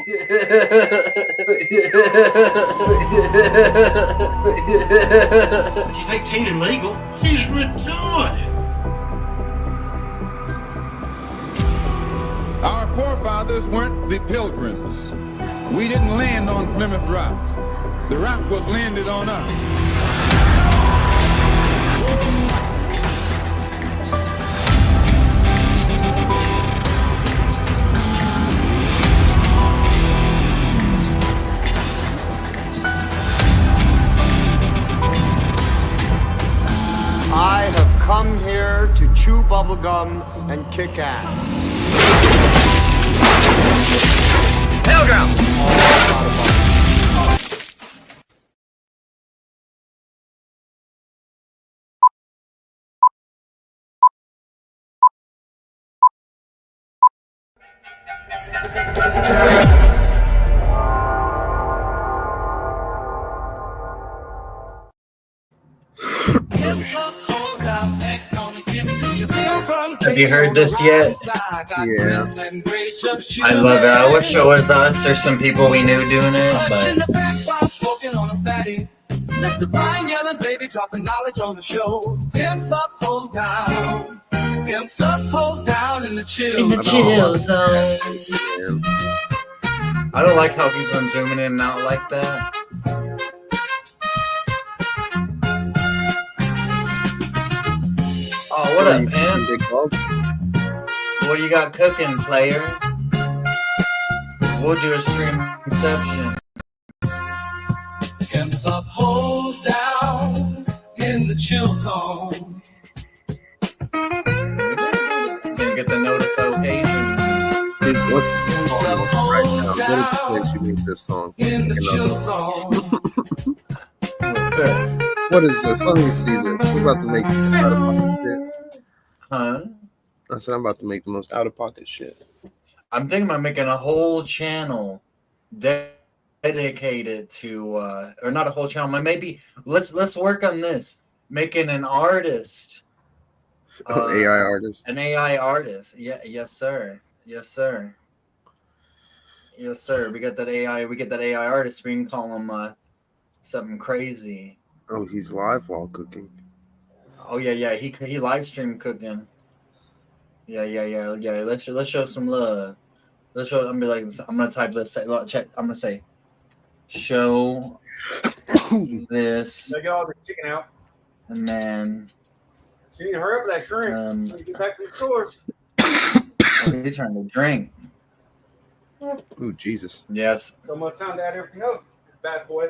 She's 18 and legal. She's retarded. Our forefathers weren't the Pilgrims. We didn't land on Plymouth Rock. The rock was landed on us. I have come here to chew bubblegum and kick ass. Pilgrim! Have you heard this yet? Yeah. I love it. I wish it was us. There's some people we knew doing it, but in the chill zone. I don't like how people are zooming in and out like that. Oh, what up, man? What do you got cooking, player? We'll do a stream reception. Pimps up, hoes down in the chill zone. Didn't get the notification. Dude, what's right now? Go to the place you need this song. In the chill zone. What is this? Let me see this. We're about to make out of pocket shit. Huh? I said I'm about to make the most out of pocket shit. I'm thinking about making a whole channel dedicated to, or not a whole channel, but maybe let's work on this. Making an artist. AI artist. An AI artist. Yeah, yes, sir. Yes, sir. Yes, sir. We get that AI artist. We can call him something crazy. Oh, he's live while cooking. Oh yeah. He live stream cooking. Yeah. Let's show some love. Let's show. I'm gonna type this. Check. I'm gonna say, show this. They get all the chicken out. And then. So you need to hurry up with that shrimp. When you get back to the store. He's trying to drink. Oh Jesus. Yes. It's almost time to add everything else. This bad boy.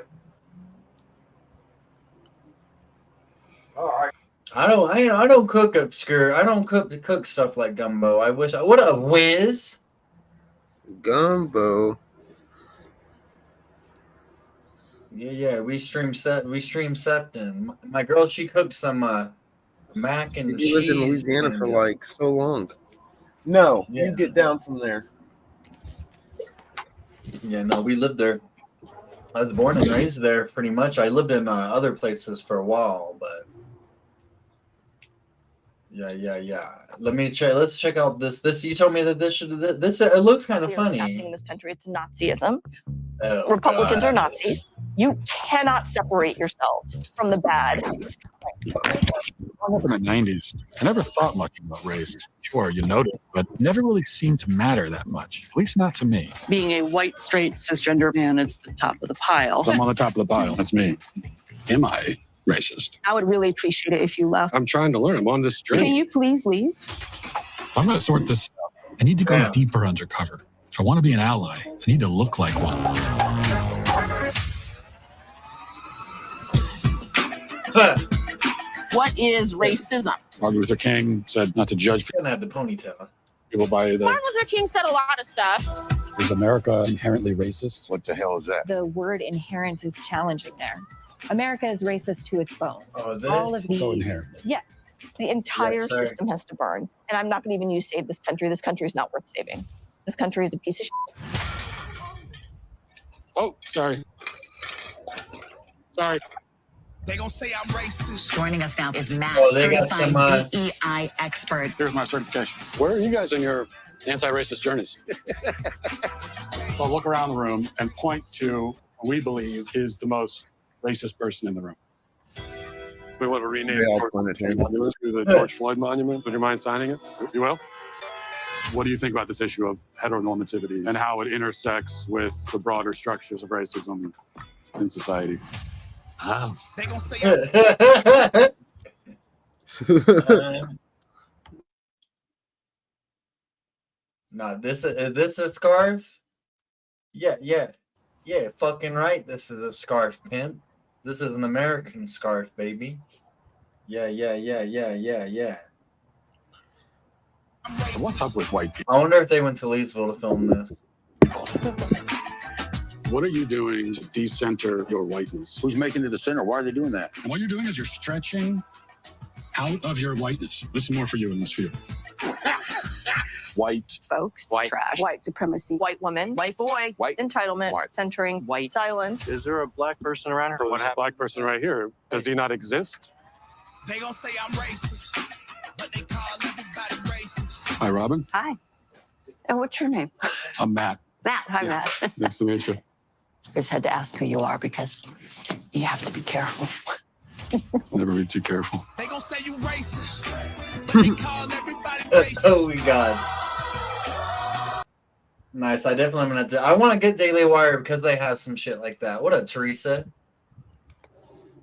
All right. I don't cook obscure. I don't cook stuff like gumbo. I wish. What a whiz. Gumbo. Yeah. We stream Septon. My girl, she cooked some mac and cheese. You lived in Louisiana for like so long. No, Yeah. you get down from there. Yeah, no, we lived there. I was born and raised there pretty much. I lived in other places for a while, but yeah. Let me check. Let's check out this. You told me that this it looks kind of funny. Happening in this country, it's Nazism. Oh, Republicans God. are Nazis. You cannot separate yourselves from the bad. Growing up in the 90s, I never thought much about race. Sure, you noticed, but it never really seemed to matter that much, at least not to me. Being a white, straight, cisgender man is the top of the pile. I'm on the top of the pile. That's me. Am I racist? I would really appreciate it if you left. I'm trying to learn. I'm on this Can journey. you please leave? If I'm going to sort this out, I need to go deeper undercover. If I want to be an ally, I need to look like one. What is racism? Martin Luther King said not to judge Gonna have the ponytail. people by the... Martin Luther King said a lot of stuff. Is America inherently racist? What the hell is that? The word inherent is challenging there. America is racist to its bones. Oh, this? All of the So inherent. Yeah. The entire Yes, sir. system has to burn. And I'm not going to even use save this country. This country is not worth saving. This country is a piece of shit. Oh, sorry. Sorry. They gonna say I'm racist. Joining us now is Matt, Oh, they got certified some, DEI expert. Here's my certification. Where are you guys in your anti-racist journeys? So look around the room and point to who we believe is the most racist person in the room. We want to rename They all George pointed to him. Monument to the George Floyd Monument. Would you mind signing it? You will? What do you think about this issue of heteronormativity and how it intersects with the broader structures of racism in society? They gonna say Nah, this is a scarf? Yeah. Fucking right. This is a scarf, pimp. This is an American scarf, baby. Yeah. What's up with white people? I wonder if they went to Leesville to film this. What are you doing to decenter your whiteness? Who's making it the center? Why are they doing that? And what you're doing is you're stretching out of your whiteness. This is more for you in this view. White Folks, White. trash, white supremacy, white woman, white boy, White. entitlement, White. centering, white silence. Is there a black person around here? So there's a black person right here. Does he not exist? they gonna say I'm racist, but they call everybody racist. Hi, Robin. Hi. And what's your name? I'm Matt. Matt. Hi, Yeah. Matt. Nice to meet you. I just had to ask who you are because you have to be careful. Never be too careful. They gonna say you racist, but they call everybody racist. Oh my god. Nice. I definitely am gonna have to. I want to get Daily Wire because they have some shit like that. What up, Teresa?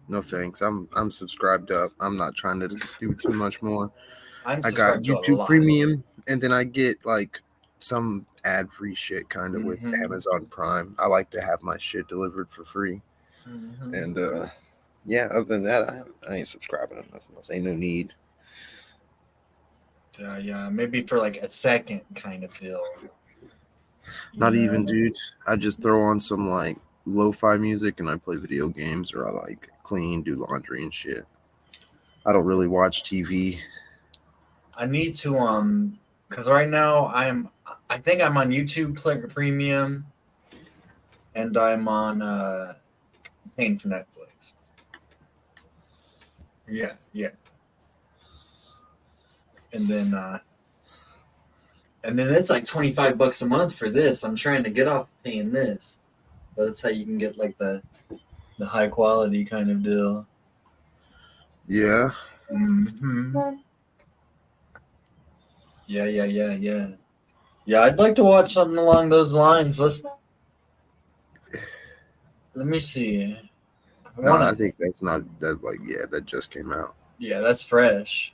No thanks. I'm subscribed up. I'm not trying to do too much more. I'm I got subscribed to a YouTube lot. Premium, and then I get like some ad-free shit kind of with Mhm. Amazon Prime. I like to have my shit delivered for free. Mhm. And yeah, other than that, I ain't subscribing to nothing else. Ain't no need. Yeah, maybe for like a second kind of deal. Not You even, know? dude. I just throw on some like lo-fi music and I play video games, or I like clean, do laundry and shit. I don't really watch TV. I need to because right now I think I'm on YouTube Premium, and I'm on paying for Netflix. Yeah. And then it's like $25 a month for this. I'm trying to get off paying this, but that's how you can get like the high quality kind of deal. Yeah. Mm-hmm. Yeah. Yeah, I'd like to watch something along those lines. Let me see. No, I think that's not that. Like, yeah, that just came out. Yeah, that's fresh.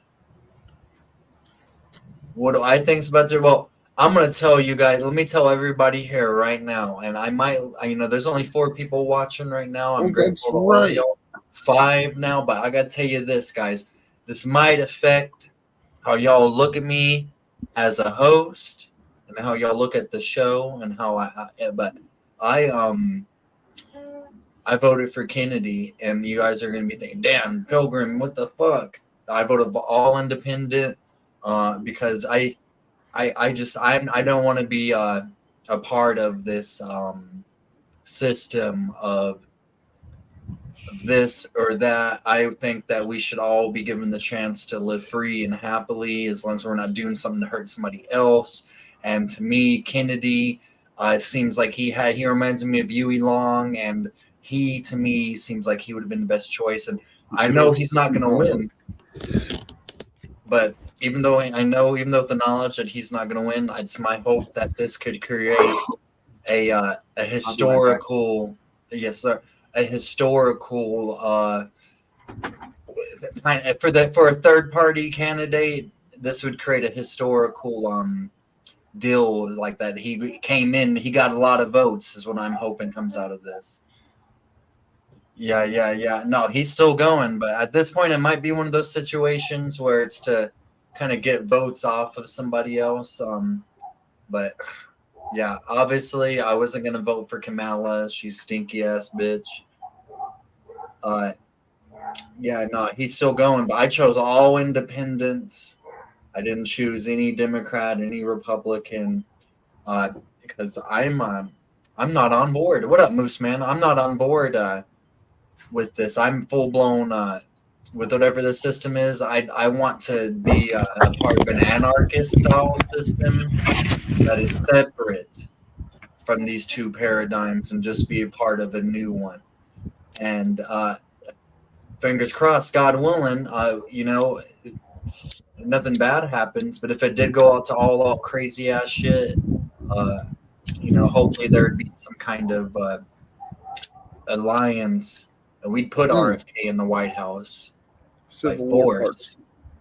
What do I think's about there? Well, I'm gonna tell you guys. Let me tell everybody here right now, and I might, there's only 4 people watching right now. I'm grateful to all of y'all. 5 now, but I gotta tell you this, guys. This might affect how y'all look at me as a host and how y'all look at the show and how I voted for Kennedy, and you guys are gonna be thinking, "Damn, Pilgrim, what the fuck?" I voted all independent because I don't want to be a part of this system of this or that. I think that we should all be given the chance to live free and happily, as long as we're not doing something to hurt somebody else. And to me, Kennedy, it seems like he reminds me of Huey Long, and he, to me, seems like he would have been the best choice. And I know he's not going to win, but even though with the knowledge that he's not going to win, it's my hope that this could create a historical, yes sir, a historical for a third party candidate. This would create a historical deal like that. He came in, he got a lot of votes, is what I'm hoping comes out of this. Yeah. No, he's still going, but at this point, it might be one of those situations where it's to kind of get votes off of somebody else. But yeah, obviously, I wasn't gonna vote for Kamala. She's stinky ass bitch. Yeah, no, he's still going, but I chose all independents. I didn't choose any Democrat, any Republican, because I'm not on board. What up, Moose Man? I'm not on board with this. I'm full blown with whatever the system is. I want to be a part of an anarchist style system that is separate from these two paradigms and just be a part of a new one. And fingers crossed, God willing, you know, nothing bad happens. But if it did go out to all crazy ass shit, you know, hopefully there would be some kind of alliance, and we'd put RFK in the White House by force.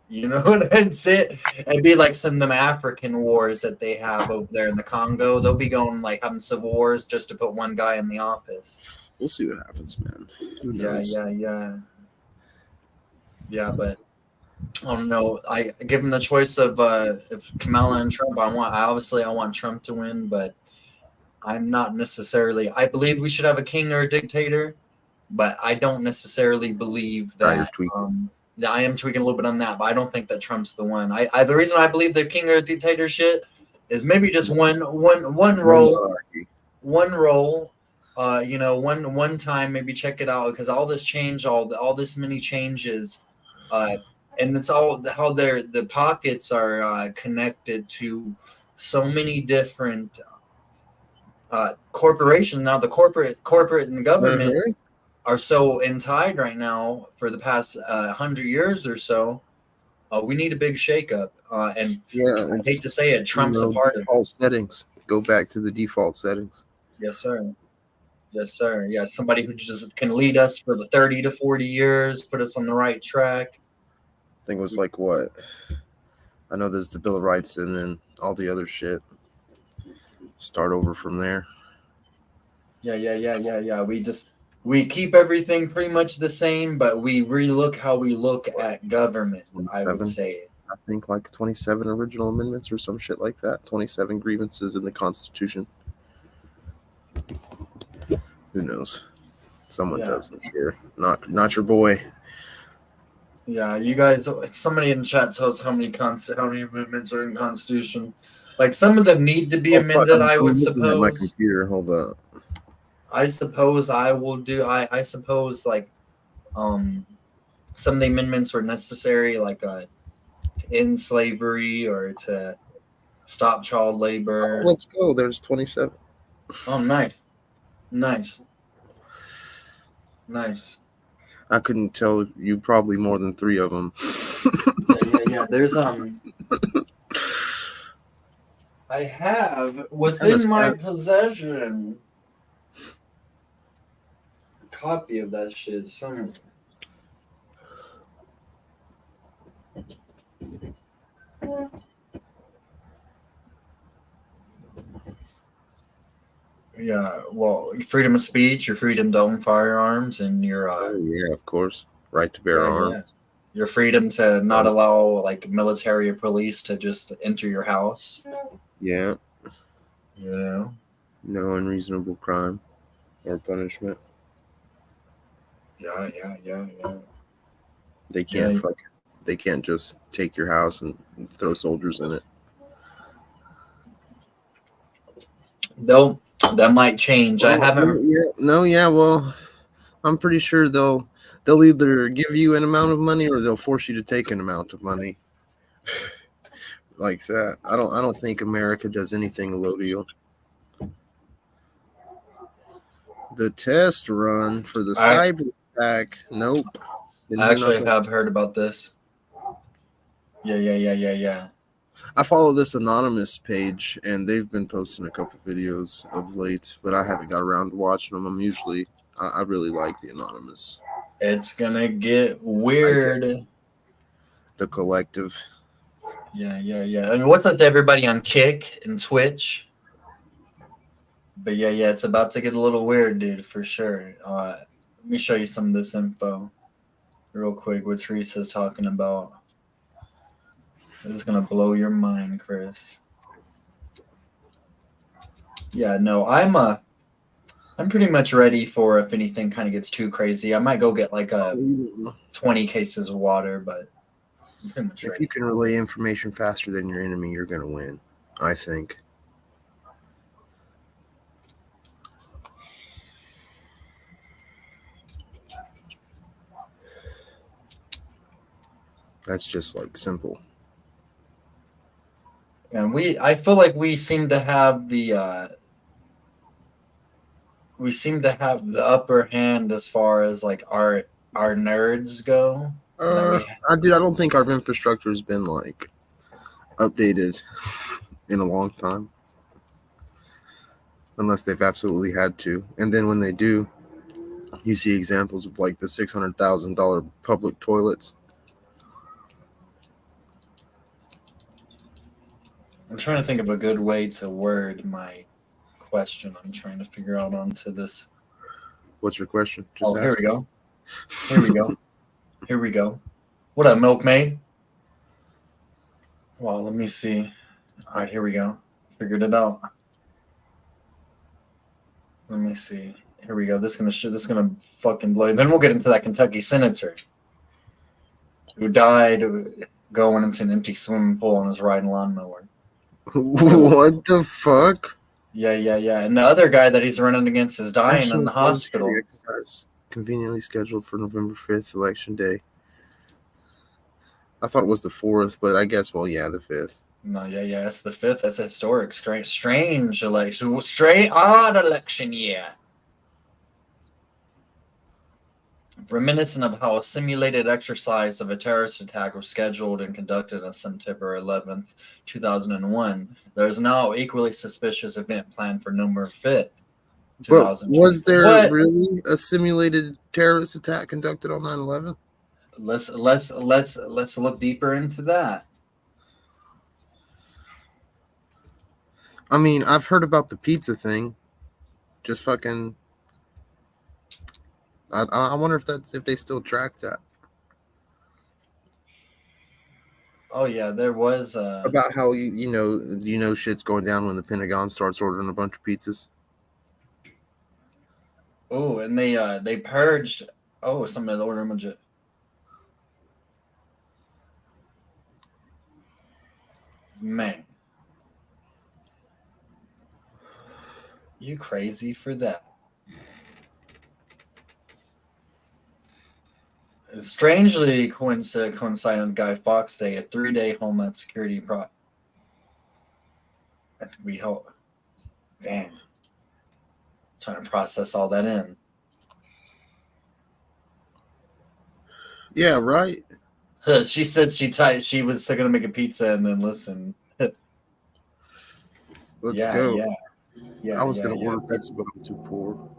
You know what I'm saying? It'd be like some of them African wars that they have over there in the Congo. They'll be going like having civil wars just to put one guy in the office. We'll see what happens, man. Who Yeah, knows? yeah. But I don't know. I give him the choice of if Kamala and Trump. I want Trump to win, but I'm not necessarily. I believe we should have a king or a dictator, but I don't necessarily believe that. I am tweaking a little bit on that, but I don't think that Trump's the one. The reason I believe the king or dictator shit is maybe just one role, you know, one time, maybe check it out, because all this change, all this many changes, and it's all how the pockets are connected to so many different corporations. Now the corporate and government are so tied right now for the past 100 years or so. We need a big shakeup, and I hate to say it, Trump's a part of it. Default settings. Go back to the default settings. Yes, sir. Yes, sir. Yeah, somebody who just can lead us for the 30 to 40 years, put us on the right track. I think it was like what? I know there's the Bill of Rights and then all the other shit. Start over from there. Yeah. We keep everything pretty much the same, but we relook how we look at government, I would say. I think like 27 original amendments or some shit like that. 27 grievances in the Constitution. Who knows? Someone does, I'm sure. Not your boy. Yeah, you guys. Somebody in the chat tells how many amendments are in the Constitution. Like some of them need to be amended. I would suppose. My computer. Hold up. I suppose I will do. I suppose like, some of the amendments were necessary, like to end slavery or to stop child labor. Let's go. There's 27. Oh, nice. I couldn't tell you probably more than 3 of them. Yeah. There's I have within my possession a copy of that shit somewhere. Yeah, well, freedom of speech, your freedom to own firearms, and your yeah, of course, right to bear arms. Yeah. Your freedom to not allow like military or police to just enter your house. Yeah. You know, no unreasonable crime or punishment. Yeah. They can't they can't just take your house and throw soldiers in it. Though that might change. I haven't. Well, I'm pretty sure they'll either give you an amount of money or they'll force you to take an amount of money. Like that. I don't think America does anything illegal. The test run for the cyber attack. Nope. I actually have heard about this. Yeah. I follow this anonymous page, and they've been posting a couple videos of late, but I haven't got around to watching them. I really like the anonymous. It's gonna get weird. The collective. Yeah. I mean, what's up to everybody on Kick and Twitch? But yeah, it's about to get a little weird, dude, for sure. Let me show you some of this info real quick, what Teresa's talking about. This is gonna blow your mind, Chris. Yeah, no, I'm pretty much ready for if anything kind of gets too crazy. I might go get like 20 cases of water, but I'm pretty much ready. If you can relay information faster than your enemy, you're gonna win, I think. That's just like simple. And I feel like we seem to have the upper hand as far as like our nerds go. I don't think our infrastructure has been like updated in a long time, unless they've absolutely had to. And then when they do, you see examples of like the $600,000 public toilets. I'm trying to think of a good way to word my question. I'm trying to figure out onto this. What's your question? Just here we go. Here we go. Here we go. What up, milkmaid? Well, let me see. All right, here we go. Figured it out. Let me see. Here we go. This is gonna fucking blow. Then we'll get into that Kentucky senator who died going into an empty swimming pool on his riding lawnmower. What the fuck? Yeah. And the other guy that he's running against is dying in the hospital. Conveniently scheduled for November 5th, election day. I thought it was the 4th, but I guess, well, yeah, the 5th. No, yeah, it's the 5th. That's a historic, strange election. Straight odd election year. Reminiscent of how a simulated exercise of a terrorist attack was scheduled and conducted on September 11th, 2001, there is now equally suspicious event planned for November 5th, 2020. But was there really a simulated terrorist attack conducted on 9/11? Let's look deeper into that. I mean, I've heard about the pizza thing. Just fucking. I wonder if they still track that. Oh yeah, there was about how you know shit's going down when the Pentagon starts ordering a bunch of pizzas. Oh, and they purged. Oh, some of the order image. Man, you crazy for that? Strangely coinciding with Guy Fawkes Day, a 3-day Homeland Security we hope. Damn. Trying to process all that in. Yeah, right. She said she was gonna make a pizza and then listen. Let's go. Yeah. I was gonna order pizza, but I'm too poor.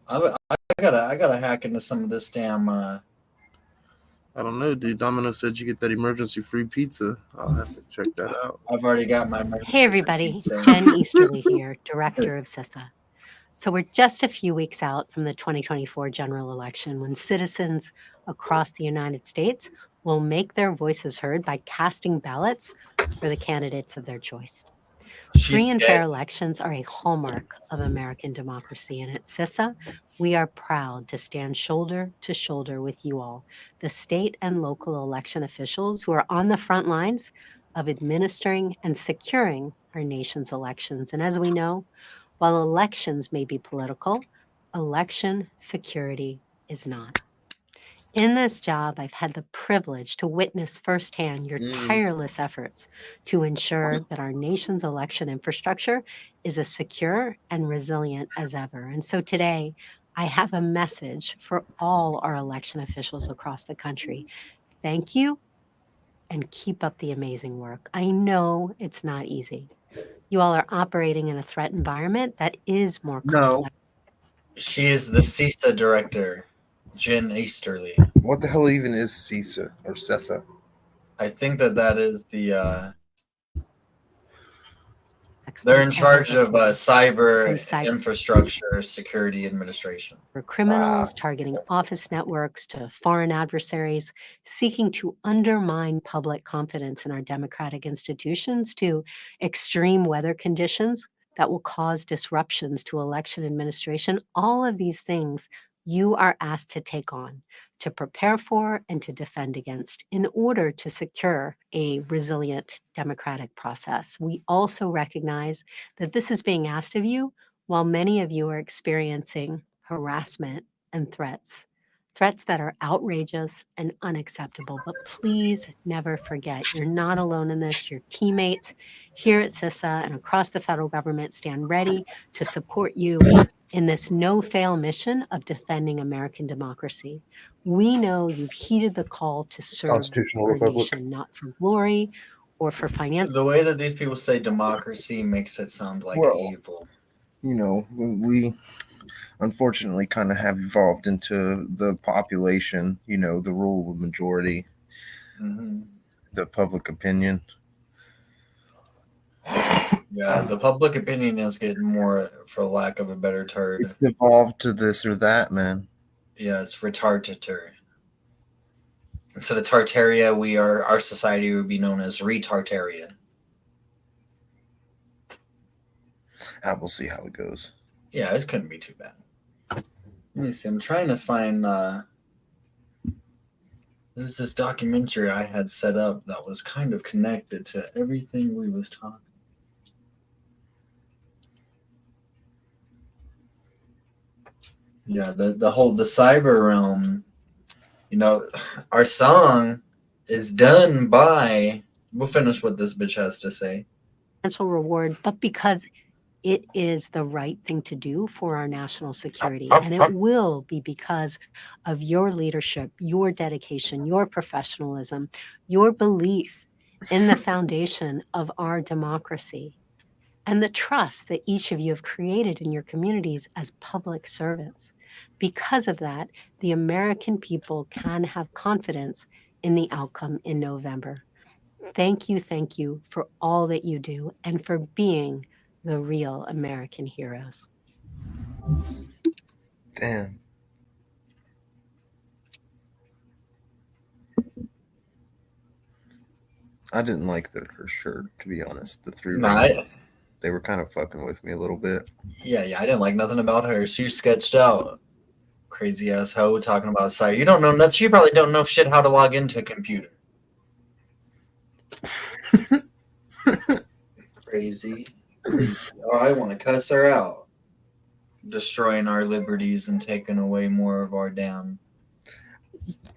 I gotta hack into some of this damn. I don't know, dude. Domino said you get that emergency free pizza. I'll have to check that out. I've already got my. Hey everybody, Jen Easterly here, director of CISA. So we're just a few weeks out from the 2024 general election when citizens across the United States will make their voices heard by casting ballots for the candidates of their choice. Free and fair elections are a hallmark of American democracy, and at CISA, we are proud to stand shoulder to shoulder with you all, the state and local election officials who are on the front lines of administering and securing our nation's elections. And as we know, while elections may be political, election security is not. In this job, I've had the privilege to witness firsthand your tireless efforts to ensure that our nation's election infrastructure is as secure and resilient as ever. And so today, I have a message for all our election officials across the country. Thank you, and keep up the amazing work. I know it's not easy. You all are operating in a threat environment that is more complex. No, she is the CISA director, Jen Easterly. What the hell even is CISA or CISA? I think that is the. They're in charge of cyber infrastructure security administration. For criminals targeting office networks to foreign adversaries seeking to undermine public confidence in our democratic institutions to extreme weather conditions that will cause disruptions to election administration, all of these things you are asked to take on, to prepare for, and to defend against in order to secure a resilient democratic process. We also recognize that this is being asked of you while many of you are experiencing harassment and threats threats that are outrageous and unacceptable. But please never forget, you're not alone in this. Your teammates here at CISA and across the federal government stand ready to support you in this no-fail mission of defending American democracy. We know you've heeded the call to serve Constitutional our Republic. nation, not for glory or for financial. The way that these people say democracy makes it sound like Well, evil. You know, we unfortunately kind of have evolved into the population, you know, the rule of majority, the public opinion. Yeah, the public opinion is getting more, for lack of a better term. It's evolved to this or that, man. Yeah, it's retarded. Instead of Tartaria, our society would be known as retartaria. We'll see how it goes. Yeah, it couldn't be too bad. Let me see. I'm trying to find. There's this documentary I had set up that was kind of connected to everything we was talking. Yeah, the cyber realm. You know, our song is done by. We'll finish what this bitch has to say. Financial reward, but because it is the right thing to do for our national security. And it will be because of your leadership, your dedication, your professionalism, your belief in the foundation of our democracy, and the trust that each of you have created in your communities as public servants. Because of that, the American people can have confidence in the outcome in November. Thank you for all that you do and for being the real American heroes. Damn. I didn't like her shirt, to be honest. The three they were kind of fucking with me a little bit. Yeah, I didn't like nothing about her. She sketched out. Crazy ass hoe talking about site. You don't know nothing. You probably don't know shit how to log into a computer. Crazy. Oh, I want to cuss her out. Destroying our liberties and taking away more of our damn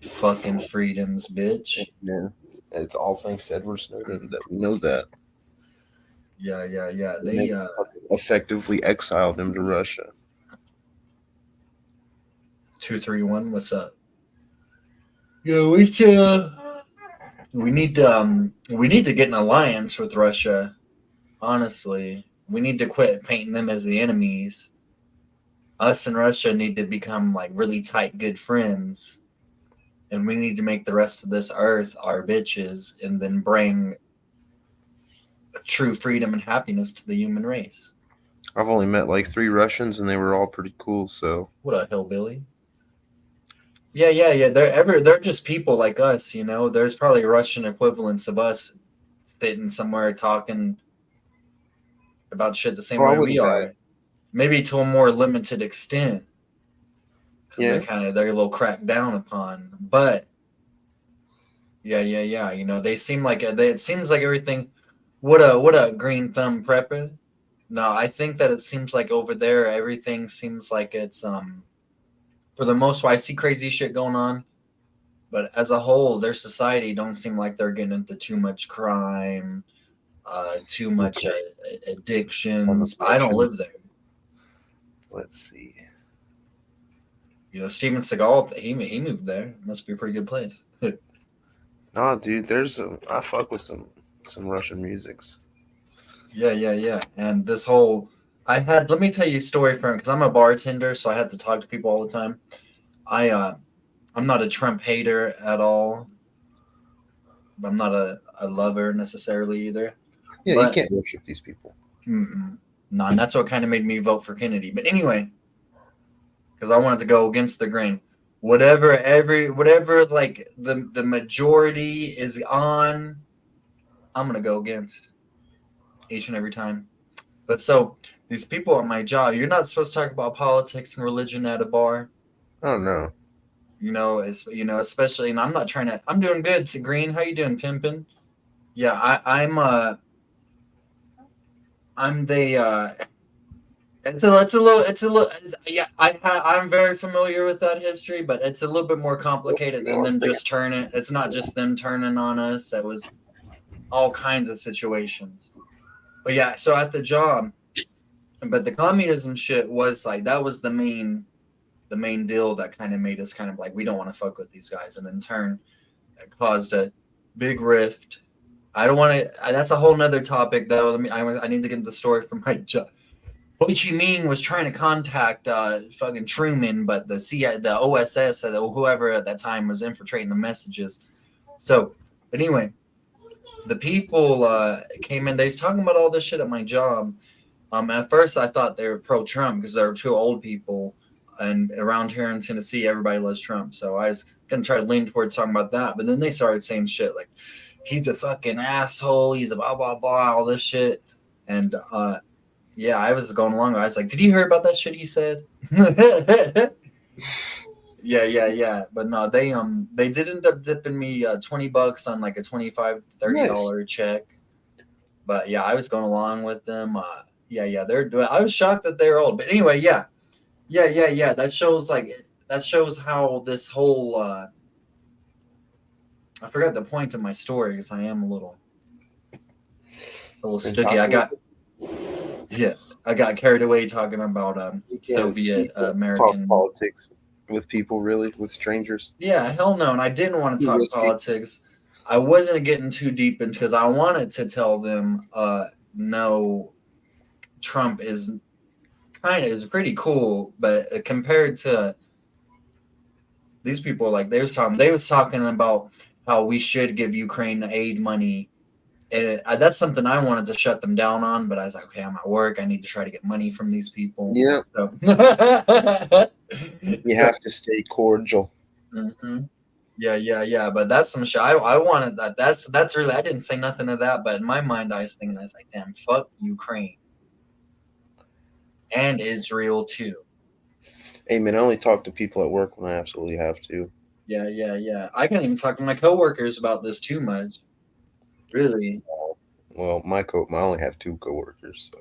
fucking freedoms, bitch. Yeah. It's all thanks to Edward Snowden that we know that. Yeah. They effectively exiled him to Russia. 231, what's up? Yeah, we need to get an alliance with Russia. Honestly, we need to quit painting them as the enemies. Us and Russia need to become like really tight, good friends, and we need to make the rest of this earth our bitches, and then bring true freedom and happiness to the human race. I've only met like 3 Russians, and they were all pretty cool. So what a hillbilly. Yeah. They're just people like us, you know. There's probably Russian equivalents of us sitting somewhere talking about shit the same way we are. Maybe to a more limited extent. Yeah. They're a little cracked down upon. But yeah. You know, they seem like it seems like everything. What a green thumb prepper. No, I think that it seems like over there everything seems like it's for the most part, I see crazy shit going on, but as a whole, their society don't seem like they're getting into too much crime, too much addictions. I don't live there. Let's see. You know, Steven Seagal, he moved there. It must be a pretty good place. Nah, dude, I fuck with some Russian musics. Yeah. And this whole, let me tell you a story from, because I'm a bartender, so I have to talk to people all the time. I'm not a Trump hater at all. I'm not a lover necessarily either. Yeah, but you can't worship these people. No, and that's what kind of made me vote for Kennedy. But anyway, because I wanted to go against the grain. Whatever like the majority is on, I'm gonna go against each and every time. But so these people at my job, you're not supposed to talk about politics and religion at a bar. Oh no. You know, especially, and I'm not trying to. I'm doing good. Green, how you doing, pimpin'? Yeah, I'm the It's a little. Yeah, I'm very familiar with that history, but it's a little bit more complicated than them just turning. It's not just them turning on us. It was all kinds of situations. But yeah, so at the job, but the communism shit was like that was the main deal that kind of made us kind of like we don't want to fuck with these guys, and in turn, it caused a big rift. I don't want to. That's a whole nother topic though. I need to get the story from my job. Ho Chi Minh was trying to contact fucking Truman, but the OSS, or whoever at that time was infiltrating the messages. So, anyway, the people came in. They was talking about all this shit at my job. At first, I thought they were pro-Trump because they were two old people, and around here in Tennessee, everybody loves Trump. So I was gonna try to lean towards talking about that, but then they started saying shit like, "He's a fucking asshole. He's a blah blah blah," all this shit, and yeah, I was going along. I was like, "Did you hear about that shit he said?" Yeah. But no, they did end up dipping me $20 on like a $25-$30 check. But yeah, I was going along with them. Yeah, they're doing. I was shocked that they're old. But anyway, yeah. That shows how this whole. I forgot the point of my story because I am a little sticky. I got carried away talking about Soviet American politics with people, really, with strangers. Yeah, hell no. And I didn't want to talk politics. I wasn't getting too deep into because I wanted to tell them, no, Trump is pretty cool, but compared to these people, like they was talking about how we should give Ukraine the aid money. And that's something I wanted to shut them down on, but I was like, okay, I'm at work. I need to try to get money from these people. Yeah. So. You have to stay cordial. Mm-hmm. Yeah. But that's some shit. I wanted that. That's really. I didn't say nothing of that, but in my mind, I was thinking, I was like, damn, fuck Ukraine and Israel too. Hey man, I only talk to people at work when I absolutely have to. Yeah. I can't even talk to my coworkers about this too much. Really? Well, I only have 2 coworkers, so.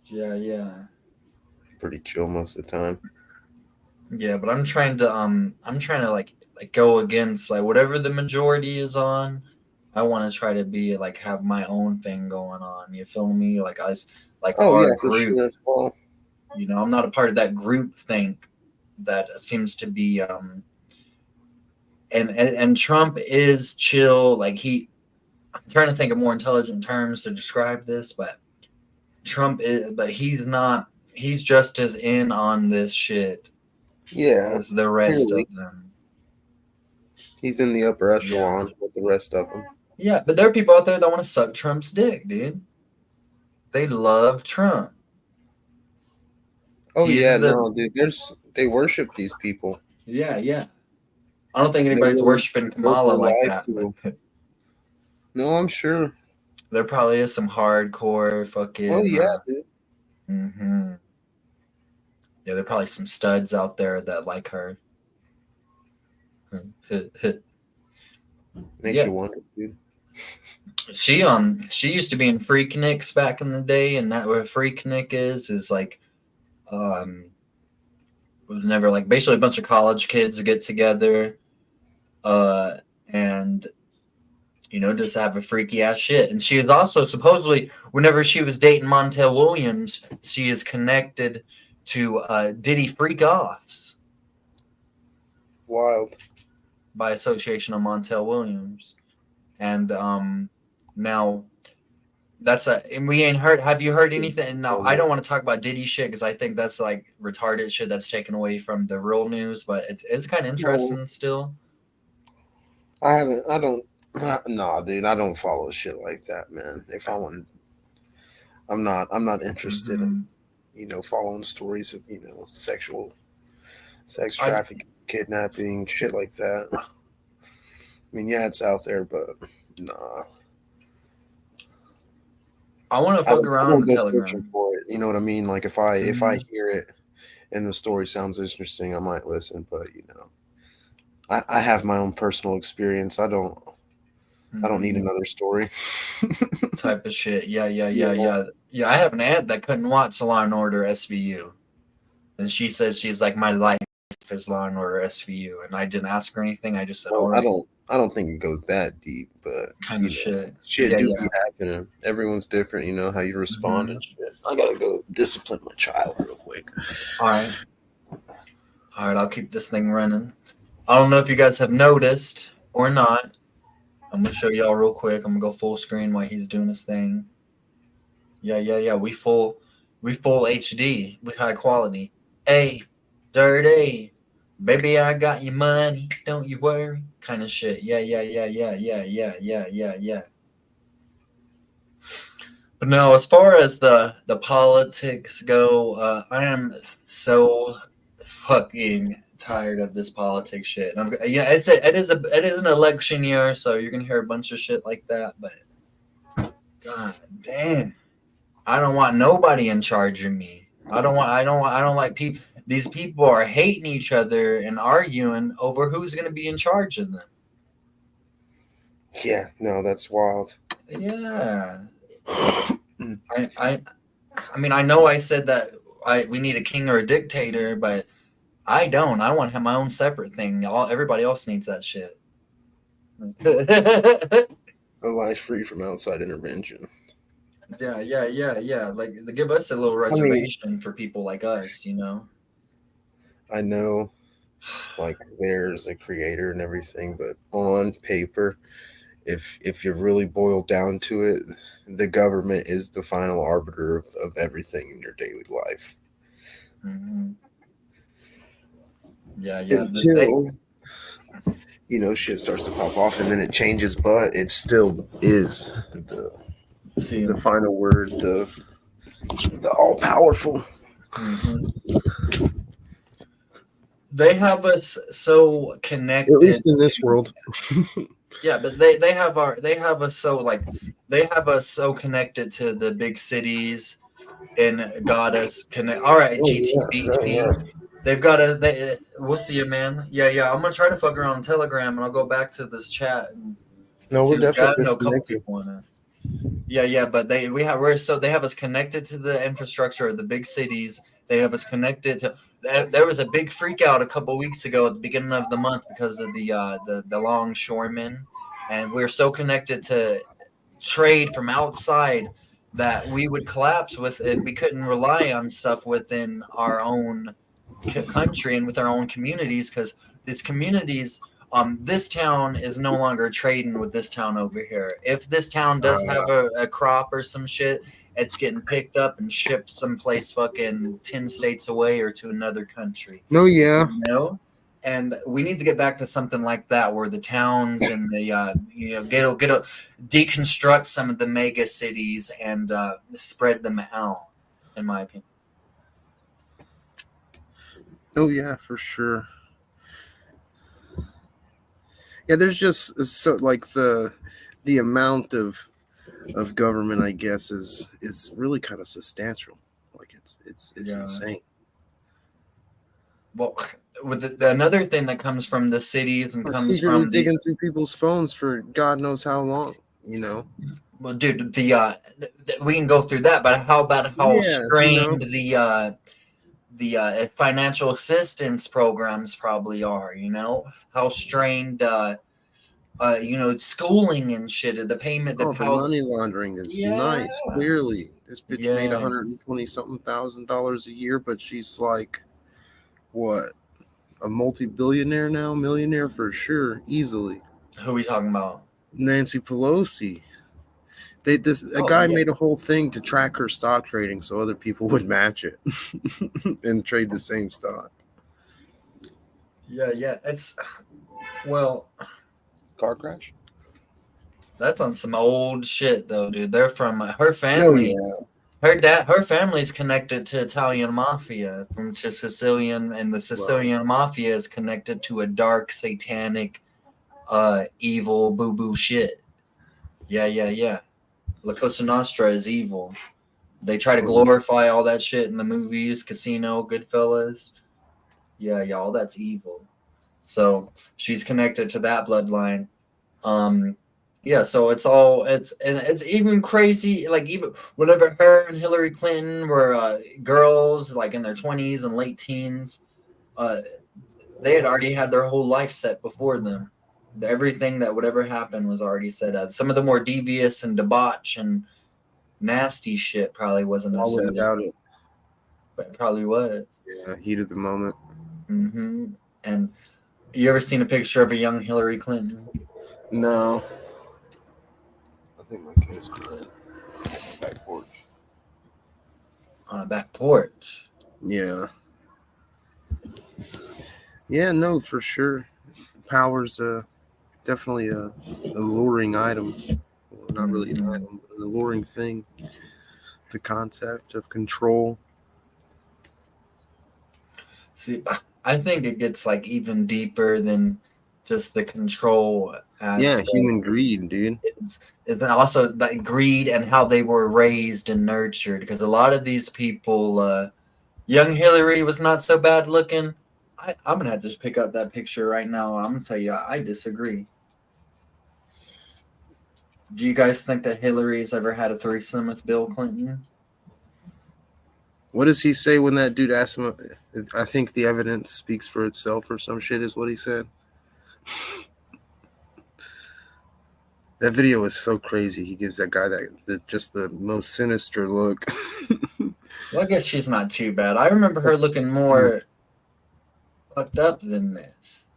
Yeah. Pretty chill most of the time. Yeah, but I'm trying to like go against like whatever the majority is on. I want to try to be like have my own thing going on. You feel me? Like us, like our yeah, group. for sure. Well, you know, I'm not a part of that group think that seems to be and Trump is chill. Like I'm trying to think of more intelligent terms to describe this, but Trump is, but he's not. He's just as in on this shit. Yeah, as the rest of them. He's in the upper echelon with the rest of them. Yeah, but there are people out there that want to suck Trump's dick, dude. They love Trump. Oh yeah, no, dude. They worship these people. Yeah. I don't think anybody's worshiping Kamala like that. But no, I'm sure. There probably is some hardcore fucking. Oh yeah, dude. Mm-hmm. Yeah, there are probably some studs out there that like her. Makes you wonder, dude. She used to be in Freakniks back in the day, and that what Freaknik is like was never like basically a bunch of college kids that get together and just have a freaky ass shit. And she is also supposedly, whenever she was dating Montel Williams, she is connected to Diddy Freak Offs. Wild. By association of Montel Williams. And now and we ain't heard. Have you heard anything? No, I don't want to talk about Diddy shit because I think that's like retarded shit that's taken away from the real news, but it's kind of interesting still. No, dude, I don't follow shit like that, man. If I want, I'm not interested in, following stories of, sex trafficking, kidnapping, shit like that. I mean, yeah, it's out there, but nah. I want to fuck around on the Telegram for it. You know what I mean? Like if I hear it and the story sounds interesting, I might listen. But I have my own personal experience. I don't I don't need another story. Type of shit. Yeah. I have an aunt that couldn't watch Law and Order SVU, and she says she's like, my life is Law and Order SVU, and I didn't ask her anything. I just said, all right. I don't think it goes that deep, but kind of shit. Shit be happening. Everyone's different, you know, how you respond and shit. I gotta go discipline my child real quick. All right, I'll keep this thing running. I don't know if you guys have noticed or not. I'm gonna show y'all real quick. I'm gonna go full screen while he's doing his thing. Yeah. We full HD. We high quality. Hey, dirty. Baby, I got your money. Don't you worry. Kind of shit. Yeah. But no, as far as the politics go, I am so fucking tired of this politics shit. It is an election year, so you're gonna hear a bunch of shit like that. But god damn, I don't want nobody in charge of me. I don't like people. These people are hating each other and arguing over who's gonna be in charge of them. Yeah, no, that's wild. Yeah. I mean, I know I said that we need a king or a dictator, but I don't. I want to have my own separate thing. Everybody else needs that shit. A life free from outside intervention. Yeah. Like, they give us a little reservation for people like us, you know? I know, like, there's a creator and everything, but on paper, if you really boil down to it, the government is the final arbiter of everything in your daily life. Mm-hmm. Yeah. Until, you know, shit starts to pop off and then it changes, but it still is the final word, the all-powerful. Mm-hmm. They have us so connected. At least in this world. Yeah, but they have us so connected to the big cities and got us connect. All right, GTBP. Yeah. They've got us. We'll see you, man. Yeah. I'm gonna try to fuck around on Telegram and I'll go back to this chat. No, we're definitely disconnected. Yeah, but they have us connected to the infrastructure of the big cities. They have us connected to. There was a big freak out a couple weeks ago at the beginning of the month because of the longshoremen, and we're so connected to trade from outside that we would collapse with it. We couldn't rely on stuff within our own country and with our own communities because these communities. This town is no longer trading with this town over here. If this town does have a crop or some shit, it's getting picked up and shipped someplace fucking 10 states away or to another country. No, yeah. You know? And we need to get back to something like that where the towns and the deconstruct some of the mega cities and spread them out, in my opinion. Oh yeah, for sure. Yeah, there's just so like the amount of government, I guess, is really kind of substantial. Like it's insane. Well, with another thing that comes from the cities and comes from digging through people's phones for God knows how long, you know. Well, dude, we can go through that, but how about how strained the financial assistance programs probably are, you know, how strained, schooling and shit, the payment, the money laundering is nice. Clearly, this bitch made $120,000 a year, but she's like, what, a multi-billionaire now, millionaire for sure, easily. Who are we talking about? Nancy Pelosi. A guy made a whole thing to track her stock trading so other people would match it and trade the same stock. Yeah. It's, well, car crash. That's on some old shit though, dude. They're from her family. Oh, yeah. Her family's connected to Italian mafia to Sicilian, and the Sicilian mafia is connected to a dark, satanic, evil boo-boo shit. Yeah. La Cosa Nostra is evil. They try to glorify all that shit in the movies, Casino, Goodfellas. Yeah, all that's evil. So she's connected to that bloodline. Yeah, so it's even crazy. Like even whenever her and Hillary Clinton were girls, like in their 20s and late teens, they had already had their whole life set before them. Everything that would ever happen was already set up. Some of the more devious and debauch and nasty shit probably wasn't I wouldn't necessarily, doubt it. but it probably was. Yeah, heat of the moment. And you ever seen a picture of a young Hillary Clinton? No. I think my kid's good. Back porch. On a back porch. Yeah. Yeah, no, for sure. Power's definitely a alluring item. Well, not really an item, but an alluring thing. The concept of control. See, I think it gets like even deeper than just the control aspect. Yeah, human greed, dude. It's also that greed and how they were raised and nurtured. Because a lot of these people, young Hillary was not so bad looking. I'm gonna have to just pick up that picture right now. I'm gonna tell you, I disagree. Do you guys think that Hillary's ever had a threesome with Bill Clinton? What does he say when that dude asks him? I think the evidence speaks for itself or some shit is what he said. That video is so crazy. He gives that guy just the most sinister look. Well, I guess she's not too bad. I remember her looking more fucked up than this.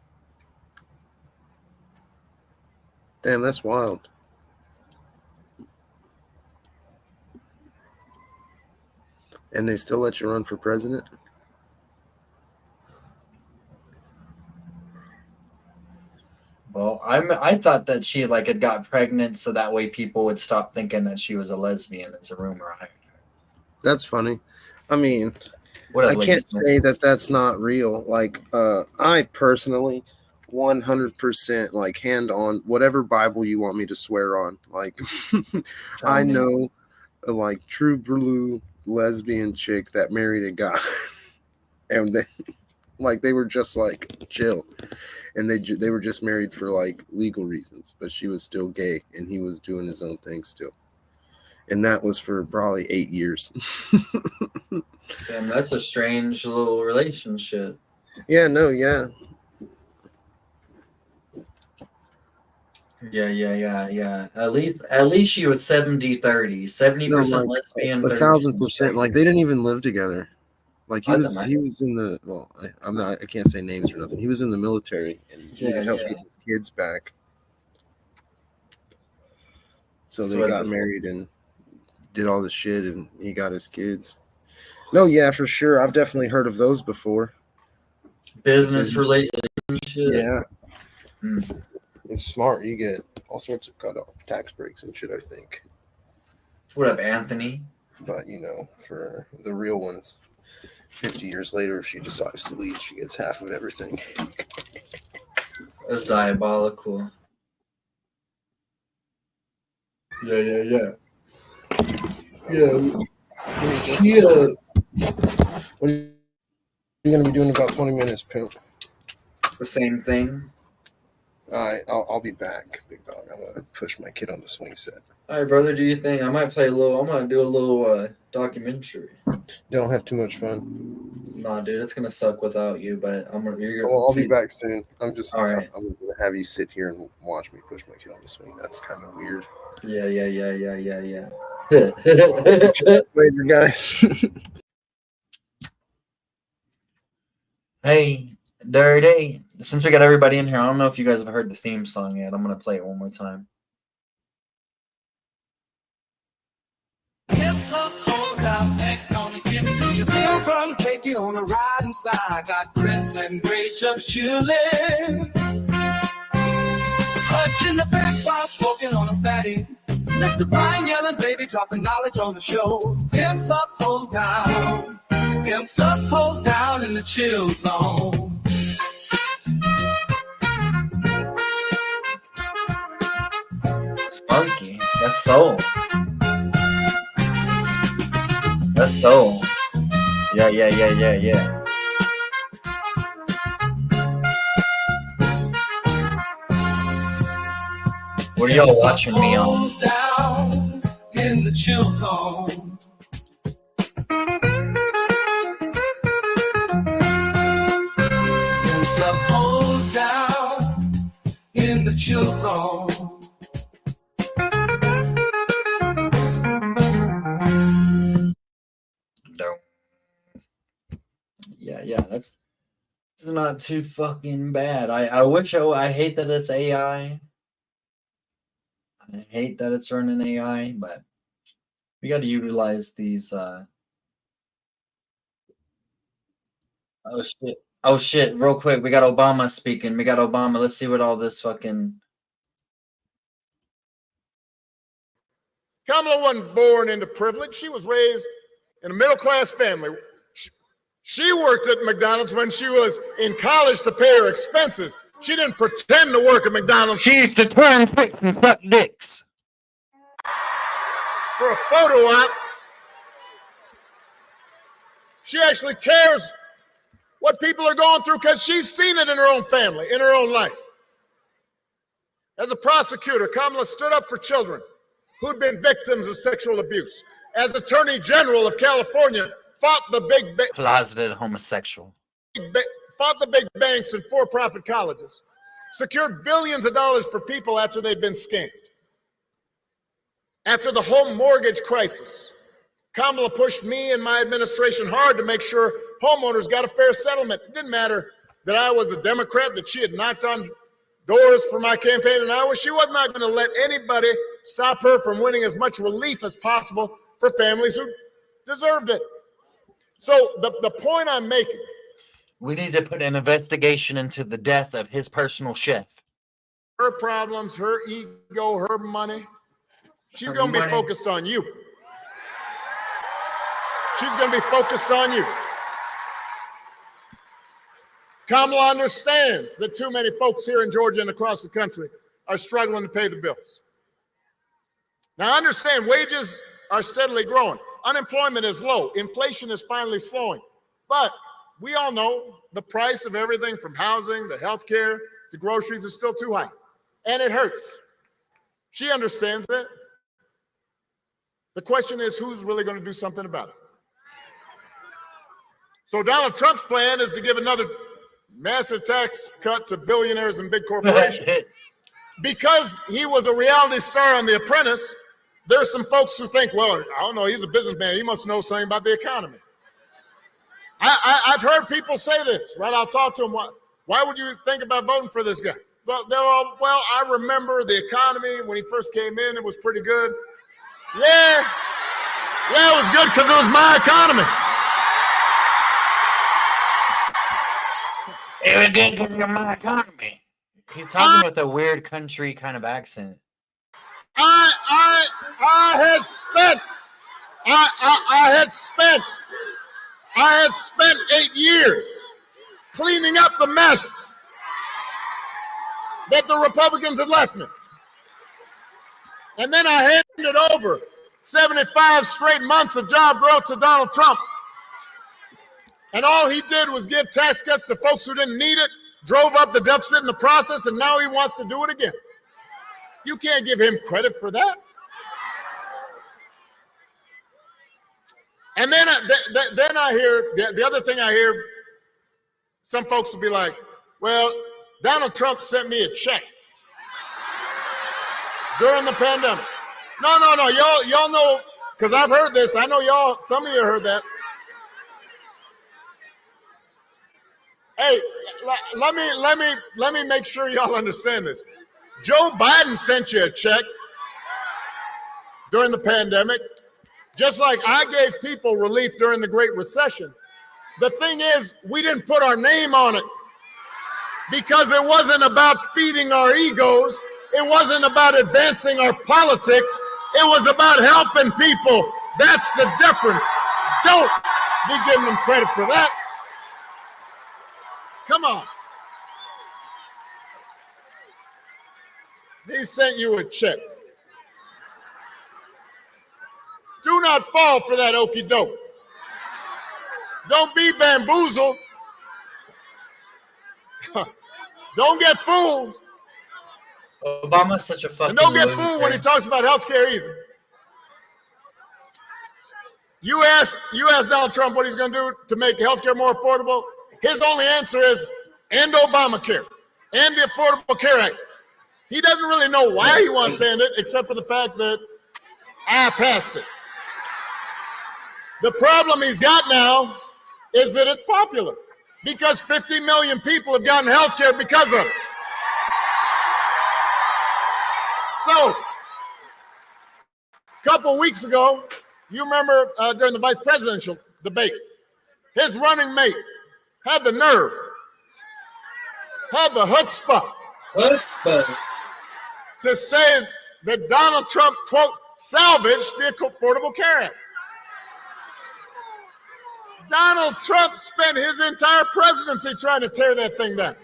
Damn, that's wild. And they still let you run for president? Well, I thought that she like had got pregnant so that way people would stop thinking that she was a lesbian. It's a rumor. That's funny. I mean, What I up, can't ladies? say that that's not real. Like, I personally 100% like hand on whatever Bible you want me to swear on. Like, I know a like true blue lesbian chick that married a guy, and they like they were just like chill, and they were just married for like legal reasons, but she was still gay and he was doing his own thing still, and that was for probably 8 years. Damn, that's a strange little relationship. Yeah, no, yeah. Yeah. At least she was 70-30. 70% No, like, lesbian, 1,000%. Like, they didn't even live together. Like, he was in the, well, I can't say names or nothing. He was in the military and he needed help get his kids back. So they got married and did all the shit and he got his kids. No, yeah, for sure. I've definitely heard of those before. Business relationships. Yeah. It's smart. You get all sorts of cut off tax breaks and shit, I think. What up, Anthony? But, you know, for the real ones, 50 years later, if she decides to leave, she gets half of everything. That's diabolical. Yeah. What are you going to be doing in about 20 minutes, pimp? The same thing. All right, I'll be back, big dog. I'm going to push my kid on the swing set. All right, brother, do you think I might do a little documentary? Don't have too much fun. Nah, dude, it's going to suck without you, but I'll be back soon. All right. I'm going to have you sit here and watch me push my kid on the swing. That's kind of weird. Yeah. Later, guys. Hey, Dirty. Since we got everybody in here, I don't know if you guys have heard the theme song yet. I'm going to play it one more time. Hips up, goes down, next gonna give it to you. Pilgrim, take you on a ride inside. Got Chris and Gracious chillin'. Hutch in the back bar, smoking on a fatty. Mr. Brian yelling, baby, dropping knowledge on the show. Hips up, goes down. Hips up, goes down in the chill zone. Funky. That's soul. That's soul. Yeah. What are y'all watching me on? Goes down in the chill zone. Pimps up, hoes down in the chill zone. Yeah, this is not too fucking bad. I hate that it's AI. I hate that it's running AI, but we got to utilize these. Oh shit! Real quick, we got Obama speaking. We got Obama. Let's see what all this fucking. Kamala wasn't born into privilege. She was raised in a middle-class family. She worked at McDonald's when she was in college to pay her expenses. She didn't pretend to work at McDonald's. She used to turn tricks and suck dicks. For a photo op. She actually cares what people are going through because she's seen it in her own family, in her own life. As a prosecutor, Kamala stood up for children who'd been victims of sexual abuse. As Attorney General of California, fought the big closeted homosexual. Fought the big banks and for-profit colleges, secured billions of dollars for people after they'd been scammed. After the home mortgage crisis, Kamala pushed me and my administration hard to make sure homeowners got a fair settlement. It didn't matter that I was a Democrat, that she had knocked on doors for my campaign in Iowa. She was not going to let anybody stop her from winning as much relief as possible for families who deserved it. So the point I'm making. We need to put an investigation into the death of his personal chef. Her problems, her ego, her money. She's going to be focused on you. She's going to be focused on you. Kamala understands that too many folks here in Georgia and across the country are struggling to pay the bills. Now, understand, wages are steadily growing. Unemployment is low. Inflation is finally slowing. But we all know the price of everything from housing to healthcare to groceries is still too high. And it hurts. She understands that. The question is, who's really going to do something about it? So Donald Trump's plan is to give another massive tax cut to billionaires and big corporations. Because he was a reality star on The Apprentice, there are some folks who think, well, I don't know, he's a businessman. He must know something about the economy. I've heard people say this, right? I'll talk to them. Why would you think about voting for this guy? Well, I remember the economy when he first came in. It was pretty good. Yeah, it was good because it was my economy. It was good because it was my economy. He's talking with a weird country kind of accent. I had spent 8 years cleaning up the mess that the Republicans had left me. And then I handed over 75 straight months of job growth to Donald Trump. And all he did was give tax cuts to folks who didn't need it, drove up the deficit in the process, and now he wants to do it again. You can't give him credit for that. And then I hear, the other thing I hear, some folks will be like, well, Donald Trump sent me a check during the pandemic. No, y'all know, because I've heard this. I know y'all, some of you heard that. Hey, let me make sure y'all understand this. Joe Biden sent you a check during the pandemic, just like I gave people relief during the Great Recession. The thing is, we didn't put our name on it because it wasn't about feeding our egos. It wasn't about advancing our politics. It was about helping people. That's the difference. Don't be giving them credit for that. Come on. He sent you a check. Do not fall for that okie doke. Don't be bamboozled. Don't get fooled. Obama's such a fucking And don't get loser. fooled when he talks about health care either. You ask Donald Trump what he's going to do to make health care more affordable. His only answer is end Obamacare and the Affordable Care Act. He doesn't really know why he wants to end it, except for the fact that I passed it. The problem he's got now is that it's popular because 50 million people have gotten health care because of it. So, a couple weeks ago, you remember during the vice presidential debate, his running mate had the nerve, had the chutzpah to say that Donald Trump, quote, salvaged the Affordable Care Act. Donald Trump spent his entire presidency trying to tear that thing down.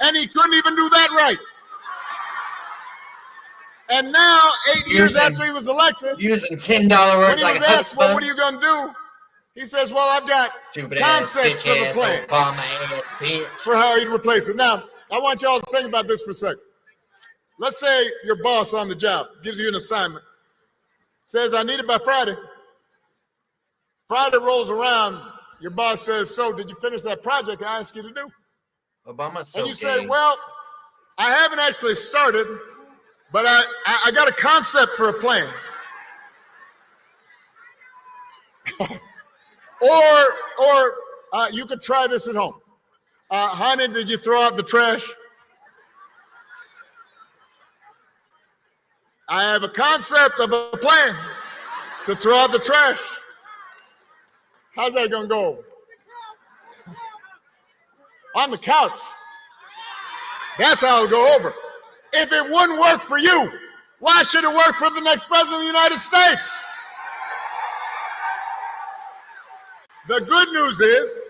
And he couldn't even do that right. And now, 8 years after he was elected, using $10 when he like was asked, well, what are you going to do? He says, well, I've got concepts of a plan for how he'd replace it. Now, I want y'all to think about this for a second. Let's say your boss on the job gives you an assignment, says, I need it by Friday. Friday rolls around, your boss says, so did you finish that project I asked you to do? Obama's so and you gay. say, well, I haven't actually started, but I got a concept for a plan. or you could try this at home. Honey, did you throw out the trash? I have a concept of a plan to throw out the trash. How's that going to go over? On the couch. That's how it'll go over. If it wouldn't work for you, why should it work for the next president of the United States? The good news is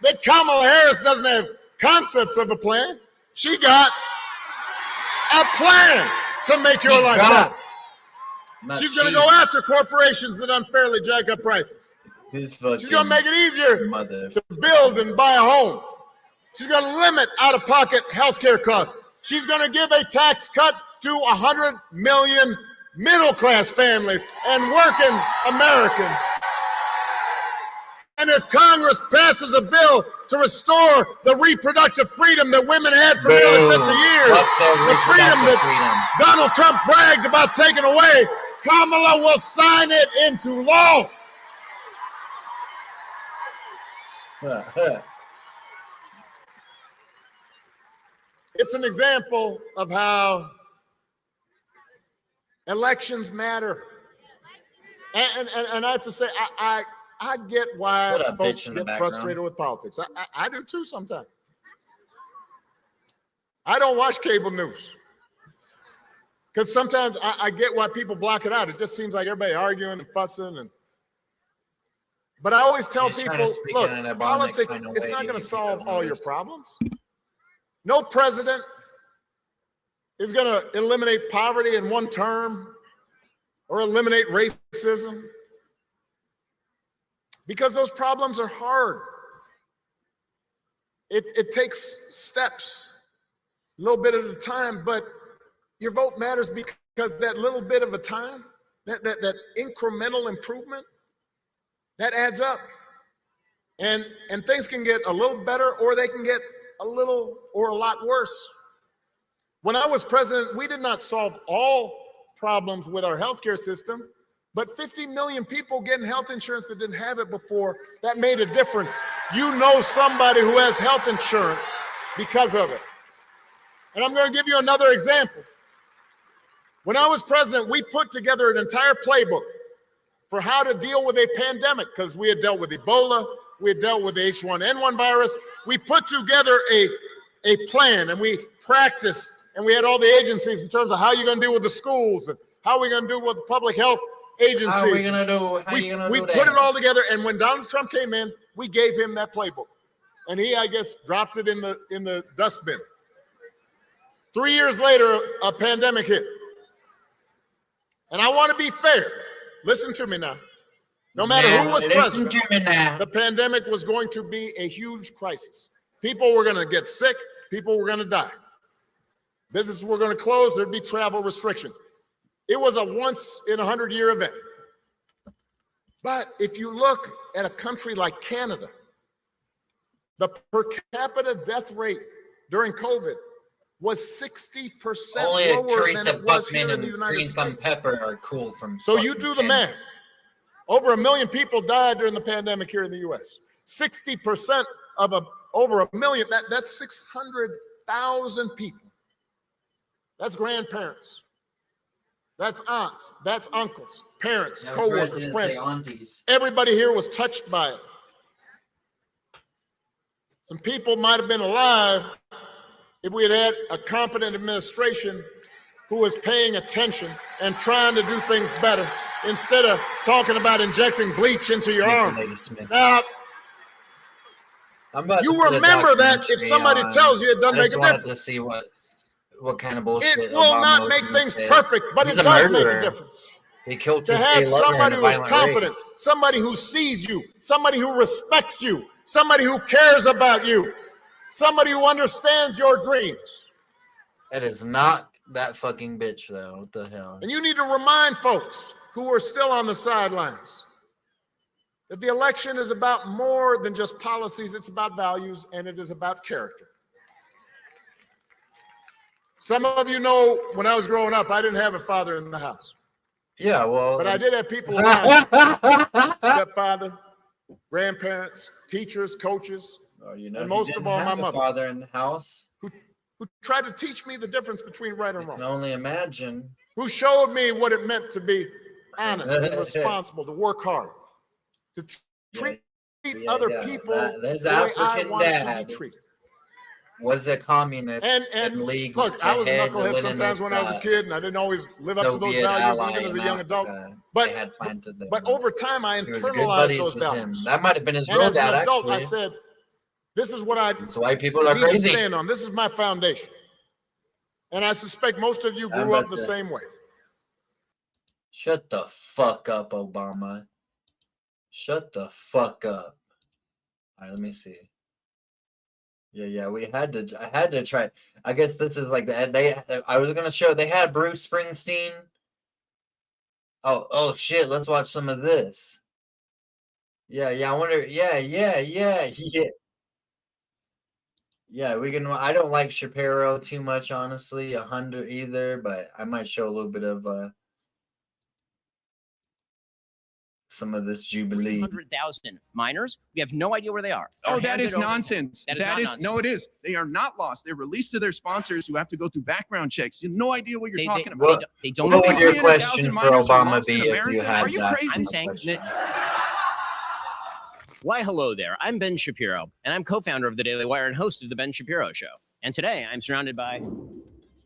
that Kamala Harris doesn't have concepts of a plan. She got a plan to make your life better. She's going to go after corporations that unfairly jack up prices. She's going to make it easier to build and buy a home. She's going to limit out-of-pocket health care costs. She's going to give a tax cut to 100 million middle-class families and working Americans. And if Congress passes a bill to restore the reproductive freedom that women had for nearly 50 years, the freedom that Donald Trump bragged about taking away, Kamala will sign it into law. It's an example of how elections matter. And I have to say, I get why folks get frustrated with politics. I do too sometimes. I don't watch cable news because sometimes I get why people block it out. It just seems like everybody arguing and fussing. But I always tell people, look, politics, it's not going to solve all your problems. No president is going to eliminate poverty in one term or eliminate racism, because those problems are hard. It takes steps, a little bit at a time, but your vote matters because that little bit of a time, that incremental improvement, that adds up. And things can get a little better or they can get a little or a lot worse. When I was president, we did not solve all problems with our healthcare system, but 50 million people getting health insurance that didn't have it before, that made a difference. You know somebody who has health insurance because of it. And I'm going to give you another example. When I was president, we put together an entire playbook for how to deal with a pandemic, because we had dealt with Ebola, we had dealt with the H1N1 virus. We put together a plan and we practiced, and we had all the agencies in terms of how you're going to deal with the schools and how we're going to do with the public health agencies. How are we going to do? We put it all together, and when Donald Trump came in, we gave him that playbook, and he, I guess, dropped it in the dustbin. 3 years later, a pandemic hit, and I want to be fair. Listen to me now. No matter who was president, the pandemic was going to be a huge crisis. People were going to get sick. People were going to die. Businesses were going to close. There'd be travel restrictions. It was a once in 100-year event. But if you look at a country like Canada, the per capita death rate during COVID was 60% Only lower Teresa than it was Buckman here in the and United Green Thumb States. Pepper are cool from. So you do the math. Over 1 million people died during the pandemic here in the U.S. 60% of over 1 million, that's 600,000 people. That's grandparents. That's aunts. That's uncles, parents, Yeah, co-workers, residents, friends. say aunties. Everybody here was touched by it. Some people might have been alive if we had had a competent administration who was paying attention and trying to do things better instead of talking about injecting bleach into your arm. Now, you remember that if somebody tells you it doesn't make a difference. To see what kind of bullshit. It will not make things perfect, but it does make a difference. He killed to have somebody who is competent, somebody who sees you, somebody who respects you, somebody who cares about you, somebody who understands your dreams. It is not that fucking bitch, though. What the hell? And you need to remind folks who are still on the sidelines that the election is about more than just policies. It's about values, and it is about character. Some of you know when I was growing up, I didn't have a father in the house. Yeah, well. But I did have people around. Stepfather, grandparents, teachers, coaches, and most of all, my mother. Father in the house. Who tried to teach me the difference between right and wrong. I can only imagine. Who showed me what it meant to be honest and responsible, to work hard, to treat other people the way I wanted to be treated. Was a communist and league. Look, I was a knucklehead sometimes when I was a kid, and I didn't always live up to those values even as a young adult. But over time, I internalized those values. That might have been his and real as an dad, adult, actually. I said, this is what I why people are need to crazy. stand on. This is my foundation. And I suspect most of you grew up the same way. Shut the fuck up, Obama. Shut the fuck up. All right, let me see. Yeah, I had to try. I guess this is like I was gonna show they had Bruce Springsteen. Oh shit, let's watch some of this. Yeah, I wonder, yeah. Yeah, we can. I don't like Shapiro too much, honestly, 100 either, but I might show a little bit of some of this Jubilee. 300,000 minors. We have no idea where they are. Oh, that is nonsense. That is not nonsense. No, it is. They are not lost. They're released to their sponsors who have to go through background checks. You have no idea what you're talking about. They don't. What would your question for Obama be if you had Are you crazy? I'm saying that. Why, hello there. I'm Ben Shapiro, and I'm co-founder of the Daily Wire and host of the Ben Shapiro Show. And today, I'm surrounded by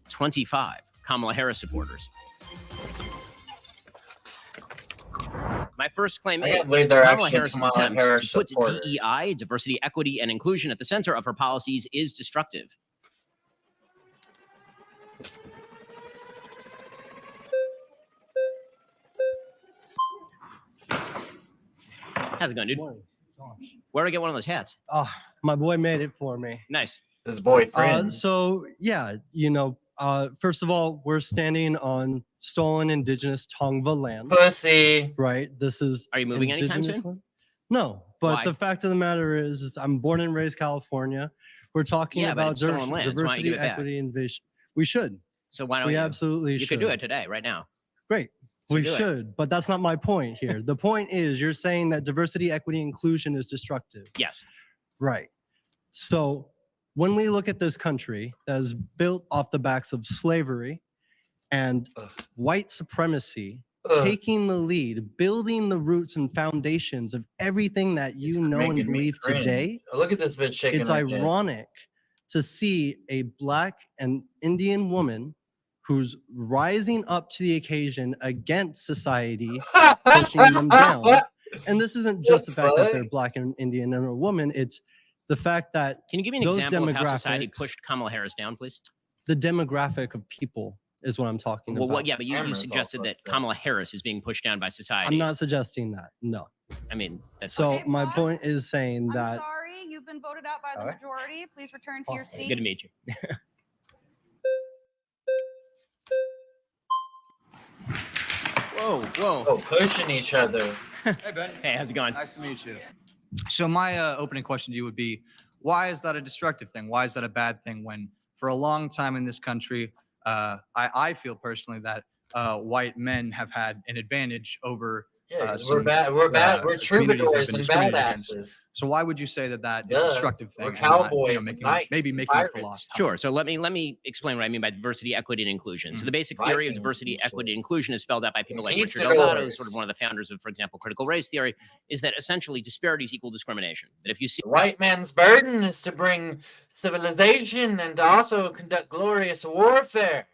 25 Kamala Harris supporters. My first claim is Kamala Harris's attempt to put DEI, diversity, equity, and inclusion at the center of her policies is destructive. How's it going, dude? Where do I get one of those hats? Oh, my boy made it for me. Nice. His boyfriend. So yeah, first of all, we're standing on stolen indigenous Tongva land. Pussy. Right. This is. Are you moving anytime soon? Land? No, but Why? the fact of the matter is I'm born and raised California. We're talking about diversity, equity, and vision. We should. So why don't we you? Absolutely you should. could do it today, right now. Great. We should, but that's not my point here. The point is you're saying that diversity, equity, inclusion is destructive. Yes. Right. So when we look at this country that is built off the backs of slavery and white supremacy, taking the lead, building the roots and foundations of everything that you know and believe today, look at this bitch shaking. It's ironic to see a Black and Indian woman who's rising up to the occasion against society, pushing them down. And this isn't just the fact that they're Black and Indian and a woman. It's the fact that can you give me an example of how society pushed Kamala Harris down, please? The demographic of people is what I'm talking about. Well, yeah, but you suggested that Kamala Harris is being pushed down by society. I'm not suggesting that. No. I mean, that's so. Okay, my point is saying that. I'm sorry, you've been voted out by the majority. Please return to your seat. Good to meet you. Whoa, whoa. Oh, pushing each other. Hey, Ben. Hey, how's it going? Nice to meet you. So my opening question to you would be, why is that a destructive thing? Why is that a bad thing when for a long time in this country, I feel personally that white men have had an advantage over Yeah, 'cause we're bad. We're communities that troubadours have been and discriminated against. badasses. So why would you say that that is a Duh. destructive thing? We're and not, cowboys and making, knights maybe and making up for pirates. lost time? Sure. So let me explain what I mean by diversity, equity, and inclusion. So the basic theory of Vikings diversity, and equity, and inclusion is spelled out by people like Richard Conquistadors. Delgado, who's sort of one of the founders of, for example, critical race theory, is that essentially disparities equal discrimination. That if you see The white man's burden is to bring civilization and to also conduct glorious warfare.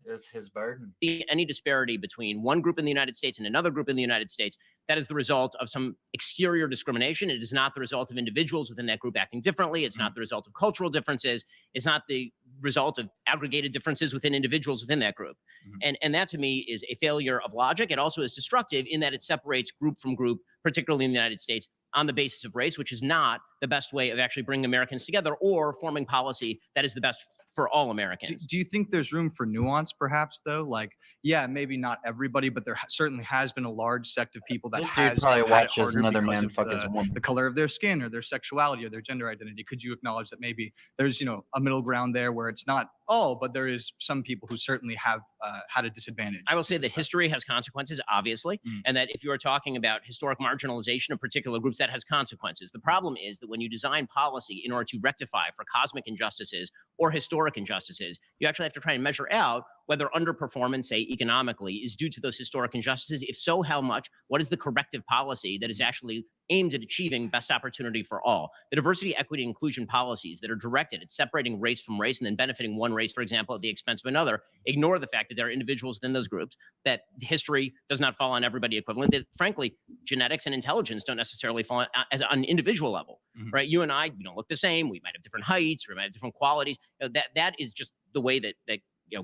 Is his burden. any disparity between one group in the United States and another group in the United States, that is the result of some exterior discrimination. It is not the result of individuals within that group acting differently. It's not the result of cultural differences. It's not the result of aggregated differences within individuals within that group. And that to me is a failure of logic. It also is destructive in that it separates group from group, particularly in the United States, on the basis of race, which is not the best way of actually bringing Americans together or forming policy that is the best for all Americans. Do you think there's room for nuance, perhaps, though? Like, yeah, maybe not everybody, but there certainly has been a large sect of people that This dude has probably had it watches harder another because man of fuck his woman. the color of their skin or their sexuality or their gender identity. Could you acknowledge that maybe there's, a middle ground there where it's not all, but there is some people who certainly have had a disadvantage? I will say that history has consequences, obviously, and that if you are talking about historic marginalization of particular groups, that has consequences. The problem is that when you design policy in order to rectify for cosmic injustices or historic injustices, you actually have to try and measure out whether underperformance, say economically, is due to those historic injustices. If so, how much? What is the corrective policy that is actually aimed at achieving best opportunity for all? The diversity, equity, inclusion policies that are directed at separating race from race and then benefiting one race, for example, at the expense of another, ignore the fact that there are individuals within those groups, that history does not fall on everybody equivalent, that frankly, genetics and intelligence don't necessarily fall on an individual level, right? You and I, we don't look the same. We might have different heights, we might have different qualities. That is just the way that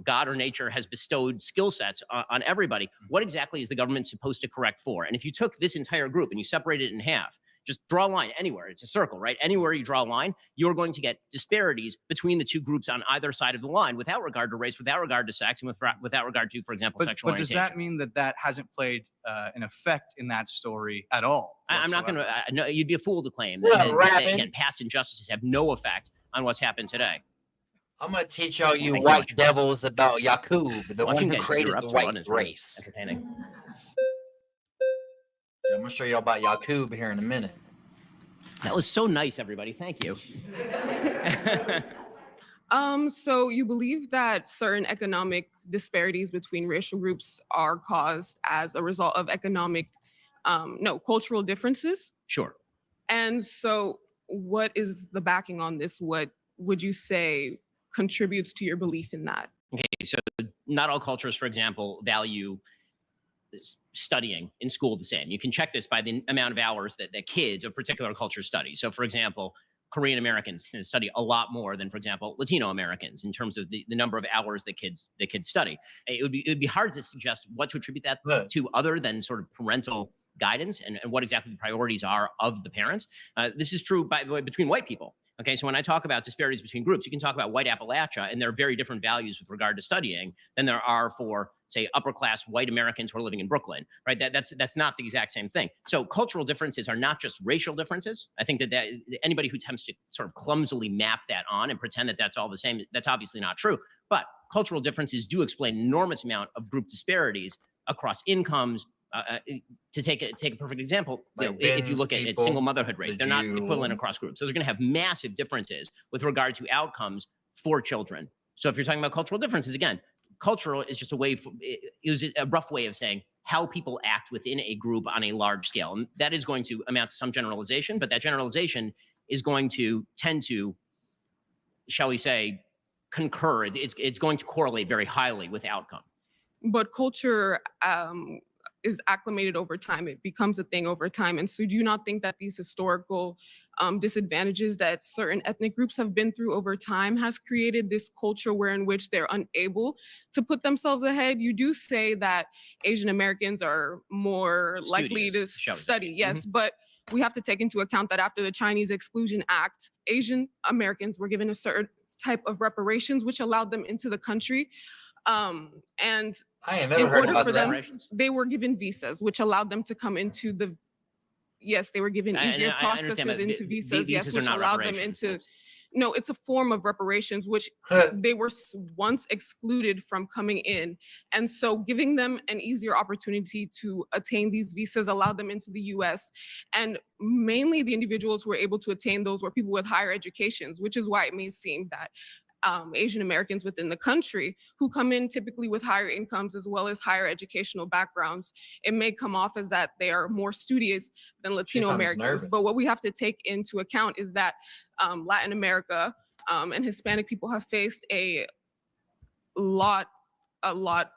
God or nature has bestowed skill sets on everybody. What exactly is the government supposed to correct for? And if you took this entire group and you separate it in half, just draw a line anywhere. It's a circle, right? Anywhere you draw a line, you're going to get disparities between the two groups on either side of the line without regard to race, without regard to sex, and without regard to, for example, sexual But does orientation. that mean that that hasn't played an effect in that story at all? I'm not going to, no, you'd be a fool to claim Well, that, Rabbit. again, past injustices have no effect on what's happened today. I'm gonna teach all you Thanks so white much. devils about Yakub, the Watching one who guys created interrupt the to run white is really race. entertaining. Yeah, I'm gonna show y'all about Yakub here in a minute. That was so nice, everybody. Thank you. So you believe that certain economic disparities between racial groups are caused as a result of cultural differences? Sure. And so what is the backing on this? What would you say contributes to your belief in that? Okay, so not all cultures, for example, value studying in school the same. You can check this by the amount of hours that kids of particular cultures study. So, for example, Korean Americans can study a lot more than, for example, Latino Americans in terms of the number of hours that kids study. It would be hard to suggest what to attribute that to other than sort of parental guidance and what exactly the priorities are of the parents. This is true, by the way, between white people. Okay, so when I talk about disparities between groups, you can talk about white Appalachia, and there are very different values with regard to studying than there are for, say, upper class white Americans who are living in Brooklyn, right? That's not the exact same thing. So cultural differences are not just racial differences. I think that anybody who attempts to sort of clumsily map that on and pretend that that's all the same, that's obviously not true. But cultural differences do explain an enormous amount of group disparities across incomes. To take a perfect example, if you look at single motherhood rates, they're not equivalent across groups. Those are going to have massive differences with regard to outcomes for children. So if you're talking about cultural differences, again, cultural is just it was a rough way of saying how people act within a group on a large scale. And that is going to amount to some generalization, but that generalization is going to tend to, shall we say, concur. It's going to correlate very highly with outcome. But culture is acclimated over time. It becomes a thing over time. And so do you not think that these historical disadvantages that certain ethnic groups have been through over time has created this culture in which they're unable to put themselves ahead? You do say that Asian Americans are more likely to study, yes, but we have to take into account that after the Chinese Exclusion Act, Asian Americans were given a certain type of reparations, which allowed them into the country. And I ain't In never heard order about for them, that. they were given visas, which allowed them to come into the. Yes, they were given easier I understand, processes but into visas. Yes, visas are which not allowed them reparations. into. No, it's a form of reparations, which they were once excluded from coming in. And so giving them an easier opportunity to attain these visas allowed them into the US. And mainly the individuals who were able to attain those were people with higher educations, which is why it may seem that Asian Americans within the country who come in typically with higher incomes as well as higher educational backgrounds, it may come off as that they are more studious than Latino sounds Americans. nervous. But what we have to take into account is that Latin America and Hispanic people have faced a lot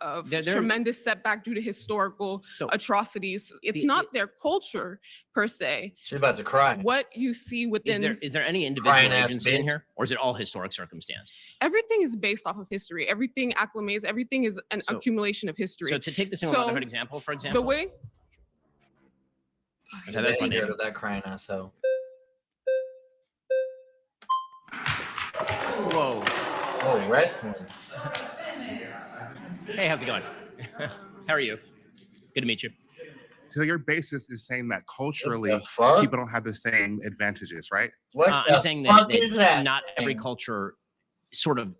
of tremendous setback due to historical atrocities. It's not their culture per se. She's about to cry. What you see within Is there any individual Crying ass agency in bitch. here, or is it all historic circumstance? everything is based off of history. Everything acclimates. Everything is an accumulation of history. So to take the single motherhood example, for example, the way okay, that's my name. Of that crying asshole. Whoa. Oh, wrestling. Hey, how's it going? How are you? Good to meet you. So your basis is saying that culturally fuck? people don't have the same advantages, right? I'm saying that not every culture sort of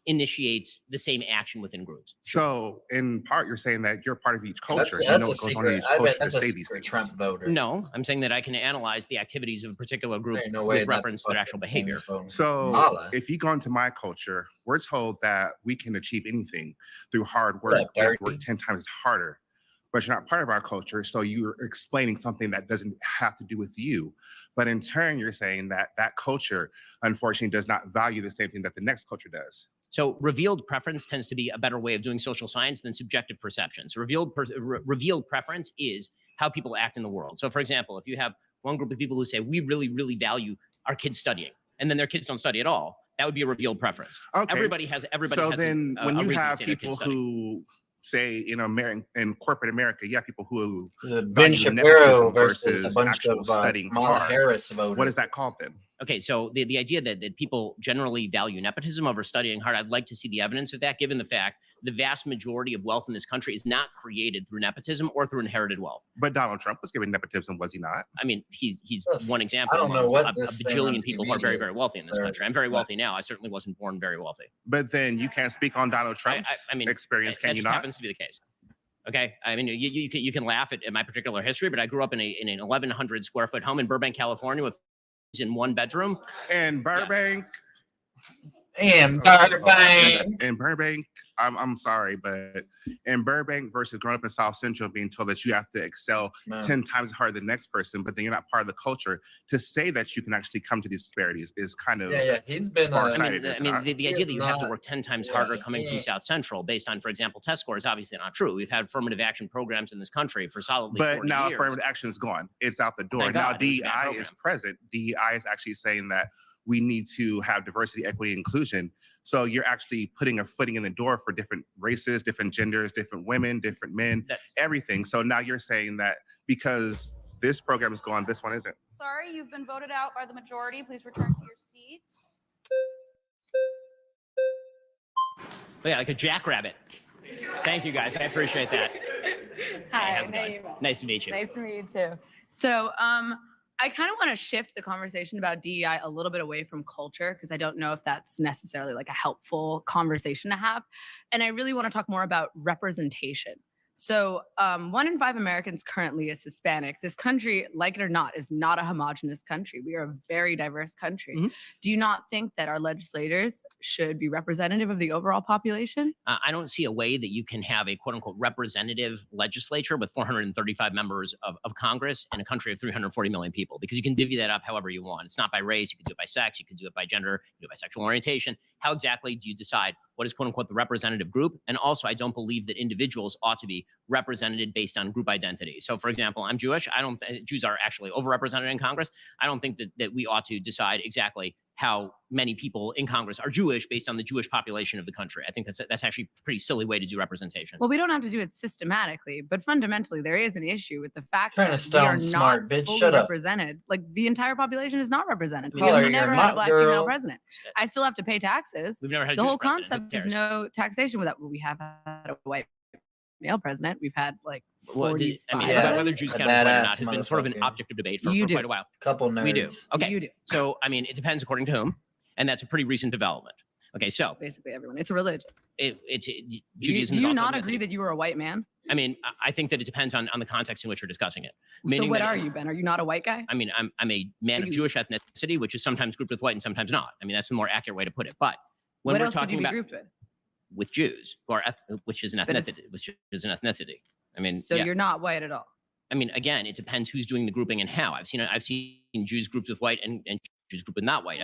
initiates the same action within groups. So in part, you're saying that you're part of each culture. That's you a know what goes on in secret. each I culture bet to that's a say these secret things. Trump voter. No, I'm saying that I can analyze the activities of a particular group Ain't no way with that reference to their actual behavior. So Mala. if you go into my culture, we're told that we can achieve anything through hard work. up, We have to dirty? work 10 times harder. But you're not part of our culture, so you're explaining something that doesn't have to do with you. But in turn, you're saying that that culture, unfortunately, does not value the same thing that the next culture does. So revealed preference tends to be a better way of doing social science than subjective perception. So revealed preference is how people act in the world. So for example, if you have one group of people who say, we really, really value our kids studying, and then their kids don't study at all, that would be a revealed preference. Okay. Everybody has So then a when you reason to have say their kids people study. who say in corporate America, you have people who Ben value Shapiro nepotism versus a bunch actual of studying Kamala hard. Harris voters. What is that called then? Okay, so the idea that people generally value nepotism over studying hard, I'd like to see the evidence of that, given the fact the vast majority of wealth in this country is not created through nepotism or through inherited wealth. But Donald Trump was given nepotism, was he not? I mean, he's one example. I don't know among what a this thing on bajillion people who are TV very, is, very wealthy in this sir. country. I'm very wealthy now. I certainly wasn't born very wealthy. But then you can't speak on Donald Trump's I mean, experience, can that you just not? happens to be the case. Okay, I mean, you can laugh at my particular history, but I grew up in an 1,100 square foot home in Burbank, California, with in one bedroom. And Burbank. And Burbank. In Burbank, I'm sorry, but in Burbank versus growing up in South Central, being told that you have to excel 10 times harder than the next person, but then you're not part of the culture, to say that you can actually come to these disparities is kind of he's been far-sighted. I mean, the idea that you have to work 10 times harder coming from South Central based on, for example, test score is obviously not true. We've had affirmative action programs in this country for solidly 40 But now years. affirmative action is gone. It's out the door. Thank Now God, it was a bad DEI program. is present. DEI is actually saying that we need to have diversity, equity, inclusion. So you're actually putting a footing in the door for different races, different genders, different women, different men, everything. So now you're saying that because this program is gone, this one isn't. Sorry, you've been voted out by the majority. Please return to your seats. But yeah, like a jackrabbit. Thank you, guys. I appreciate that. Hi, how's it going? Nice to meet you. Nice to meet you too. So, I kind of want to shift the conversation about DEI a little bit away from culture because I don't know if that's necessarily like a helpful conversation to have. And I really want to talk more about representation. So 1 in 5 Americans currently is Hispanic. This country, like it or not, is not a homogenous country. We are a very diverse country. Do you not think that our legislators should be representative of the overall population? I don't see a way that you can have a quote unquote representative legislature with 435 members of Congress in a country of 340 million people, because you can divvy that up however you want. It's not by race. You can do it by sex. You can do it by gender. You can do it by sexual orientation. How exactly do you decide what is quote unquote the representative group? And also, I don't believe that individuals ought to be represented based on group identity. So for example, I'm Jewish. Jews are actually overrepresented in Congress. I don't think that we ought to decide exactly how many people in Congress are Jewish based on the Jewish population of the country. I think that's actually a pretty silly way to do representation. Well, we don't have to do it systematically, but fundamentally, there is an issue with the fact Trying to that we are sound smart, not bitch. fully Shut up. represented. Like the entire population is not represented. We Color, have you're never not had a black girl. female president. I still have to pay taxes. We've never had a the Jewish whole president. Who concept is cares? no taxation without. We have had a white male president. We've had like Well, 45. I mean, Yeah, whether Jews a count as white or badass not has been sort of an motherfucker. object of debate for You quite do. a while. Couple nerds. We do. Okay. You do. So, I mean, it depends according to whom, and that's a pretty recent development. Okay, so Basically everyone. It's a religion. Judaism. Do is you also not ethnicity. agree that you were a white man? I mean, I think that it depends on the context in which you're discussing it. So Meaning what that- are you, Ben? Are you not a white guy? I mean, I'm a man of Jewish ethnicity, which is sometimes grouped with white and sometimes not. I mean, that's the more accurate way to put it. But when What we're else would talking you be about grouped with? Jews, who are which is an But it's- ethnicity, which is an ethnicity. I mean, So yeah. you're not white at all. I mean, again, it depends who's doing the grouping and how. I've seen Jews grouped with white and Jews grouped with not white.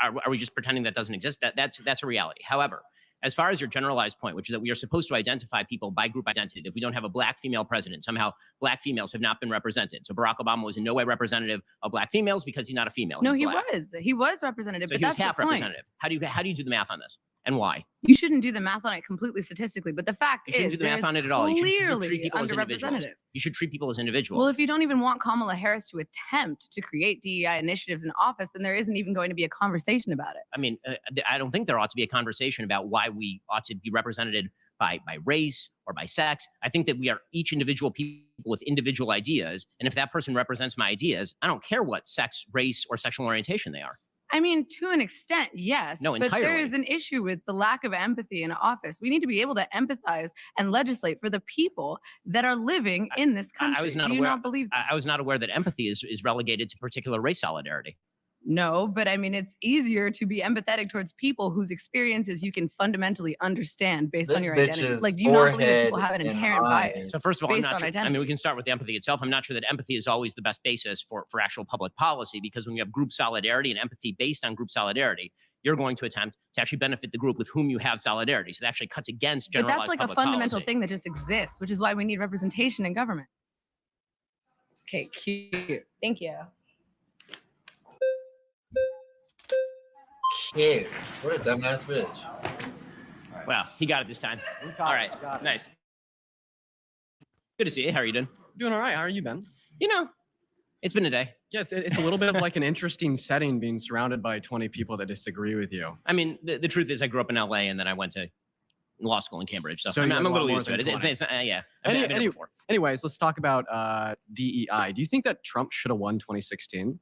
Are we just pretending that doesn't exist? That's a reality. However, as far as your generalized point, which is that we are supposed to identify people by group identity. If we don't have a black female president, somehow black females have not been represented. So Barack Obama was in no way representative of black females because he's not a female. No, He's he black. was. He was representative, So but he was that's half the point. representative. How do you do the math on this and why? You shouldn't do the math on it completely statistically, but the fact You shouldn't is do the math there's on it at all. You should treat clearly people as individuals. underrepresented. You should treat people as individuals. Well, if you don't even want Kamala Harris to attempt to create DEI initiatives in office, then there isn't even going to be a conversation about it. I mean, I don't think there ought to be a conversation about why we ought to be represented by race or by sex. I think that we are each individual people with individual ideas. And if that person represents my ideas, I don't care what sex, race, or sexual orientation they are. I mean, to an extent, yes. No, but there entirely. is an issue with the lack of empathy in office. We need to be able to empathize and legislate for the people that are living in this country. I was not Do you aware. not believe that? I was not aware that empathy is relegated to particular race solidarity. No, but I mean, it's easier to be empathetic towards people whose experiences you can fundamentally understand based on This your bitch's identity. Like, do you not believe that people have an forehead and inherent bias? eyes. So first of all, I'm based not on sure, I identity? mean, we can start with the empathy itself. I'm not sure that empathy is always the best basis for actual public policy, because when you have group solidarity and empathy based on group solidarity, you're going to attempt to actually benefit the group with whom you have solidarity. So that actually cuts against But generalized that's like a public fundamental policy. thing that just exists, which is why we need representation in government. Okay, cute. Thank you. Cute. What a dumbass bitch. Wow, he got it this time. All right, nice. Good to see you. How are you doing? Doing all right. How are you, Ben? You know, it's been a day. Yeah, it's a little bit of like an interesting setting being surrounded by 20 people that disagree with you. I mean, the truth is I grew up in LA and then I went to law school in Cambridge. So, So I'm you a had a lot little more used to than it. It's 20. yeah. I've been here before. Anyways, let's talk about DEI. Do you think that Trump should have won 2016?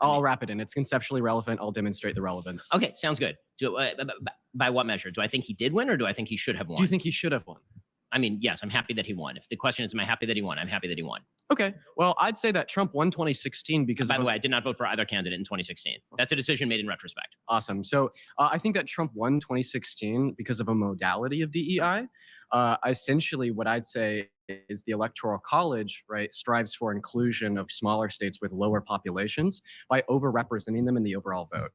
I'll wrap it in. It's conceptually relevant. I'll demonstrate the relevance. Okay, sounds good. By what measure? Do I think he did win or do I think he should have won? Do you think he should have won? I mean, yes, I'm happy that he won. If the question is, am I happy that he won? I'm happy that he won. Okay. Well, I'd say that Trump won 2016 because By the way, I did not vote for either candidate in 2016. That's a decision made in retrospect. Awesome. So I think that Trump won 2016 because of a modality of DEI. Essentially, what I'd say is the Electoral College, right, strives for inclusion of smaller states with lower populations by overrepresenting them in the overall vote.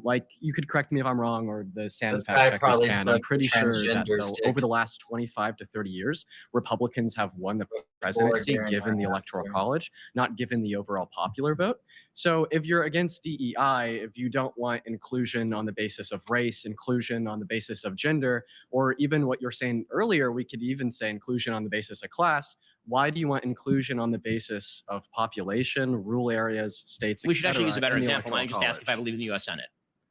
Like, you could correct me if I'm wrong, or the Sans This fact guy checkers probably can. I'm sucked pretty sure that transgender though, stick. over the last 25 to 30 years, Republicans have won the presidency Darren given the Ryan Electoral College, not given the overall popular vote. So if you're against DEI, if you don't want inclusion on the basis of race, inclusion on the basis of gender, or even what you're saying earlier, we could even say inclusion on the basis of class. Why do you want inclusion on the basis of population, rural areas, states, We should actually use a better in the example. Why don't you just Electoral ask if I College? believe in the U.S. Senate?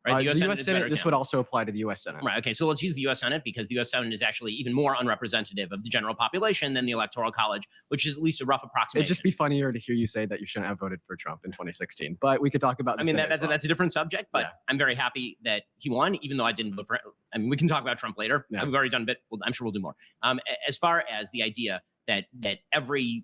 Right, The U.S. is a better Senate, this would example. also apply to the U.S. Senate. Right. Okay. So let's use the U.S. Senate because the U.S. Senate is actually even more unrepresentative of the general population than the Electoral College, which is at least a rough approximation. It'd just be funnier to hear you say that you shouldn't have voted for Trump in 2016, but we could talk about. I mean, that's a different subject, but I'm very happy that he won, even though I didn't vote for. I mean, we can talk about Trump later. Yeah. We've already done a bit. I'm sure we'll do more. As far as the idea that every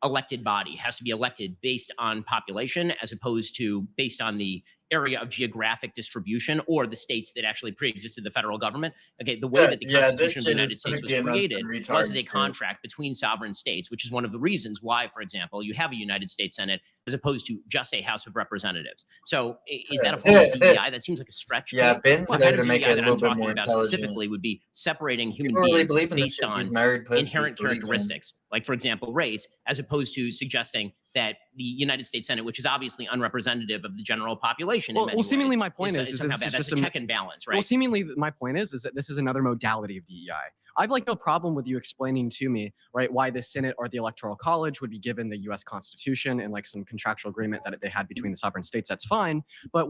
elected body has to be elected based on population as opposed to based on the area of geographic distribution or the states that actually pre-existed the federal government. Okay, the way that the Constitution of the United States was created was as a contract between sovereign states, which is one of the reasons why, for example, you have a United States Senate as opposed to just a House of Representatives. So is that a form of DEI? That seems like a stretch. to Yeah, me. Ben's What there kind to of make DEI it a that little I'm bit talking more about intelligent. specifically would be separating human People really beings believe in this based shit. on These nerd pussies inherent believe in it. characteristics, like, for example, race, as opposed to suggesting that the United States Senate, which is obviously unrepresentative of the general population, in many Well, seemingly ways, my point is somehow this bad. is That's just a check and balance, right? Well, seemingly my point is that this is another modality of DEI. I've like no problem with you explaining to me, right, why the Senate or the Electoral College would be given the U.S. Constitution and like some contractual agreement that they had between the sovereign states. That's fine, but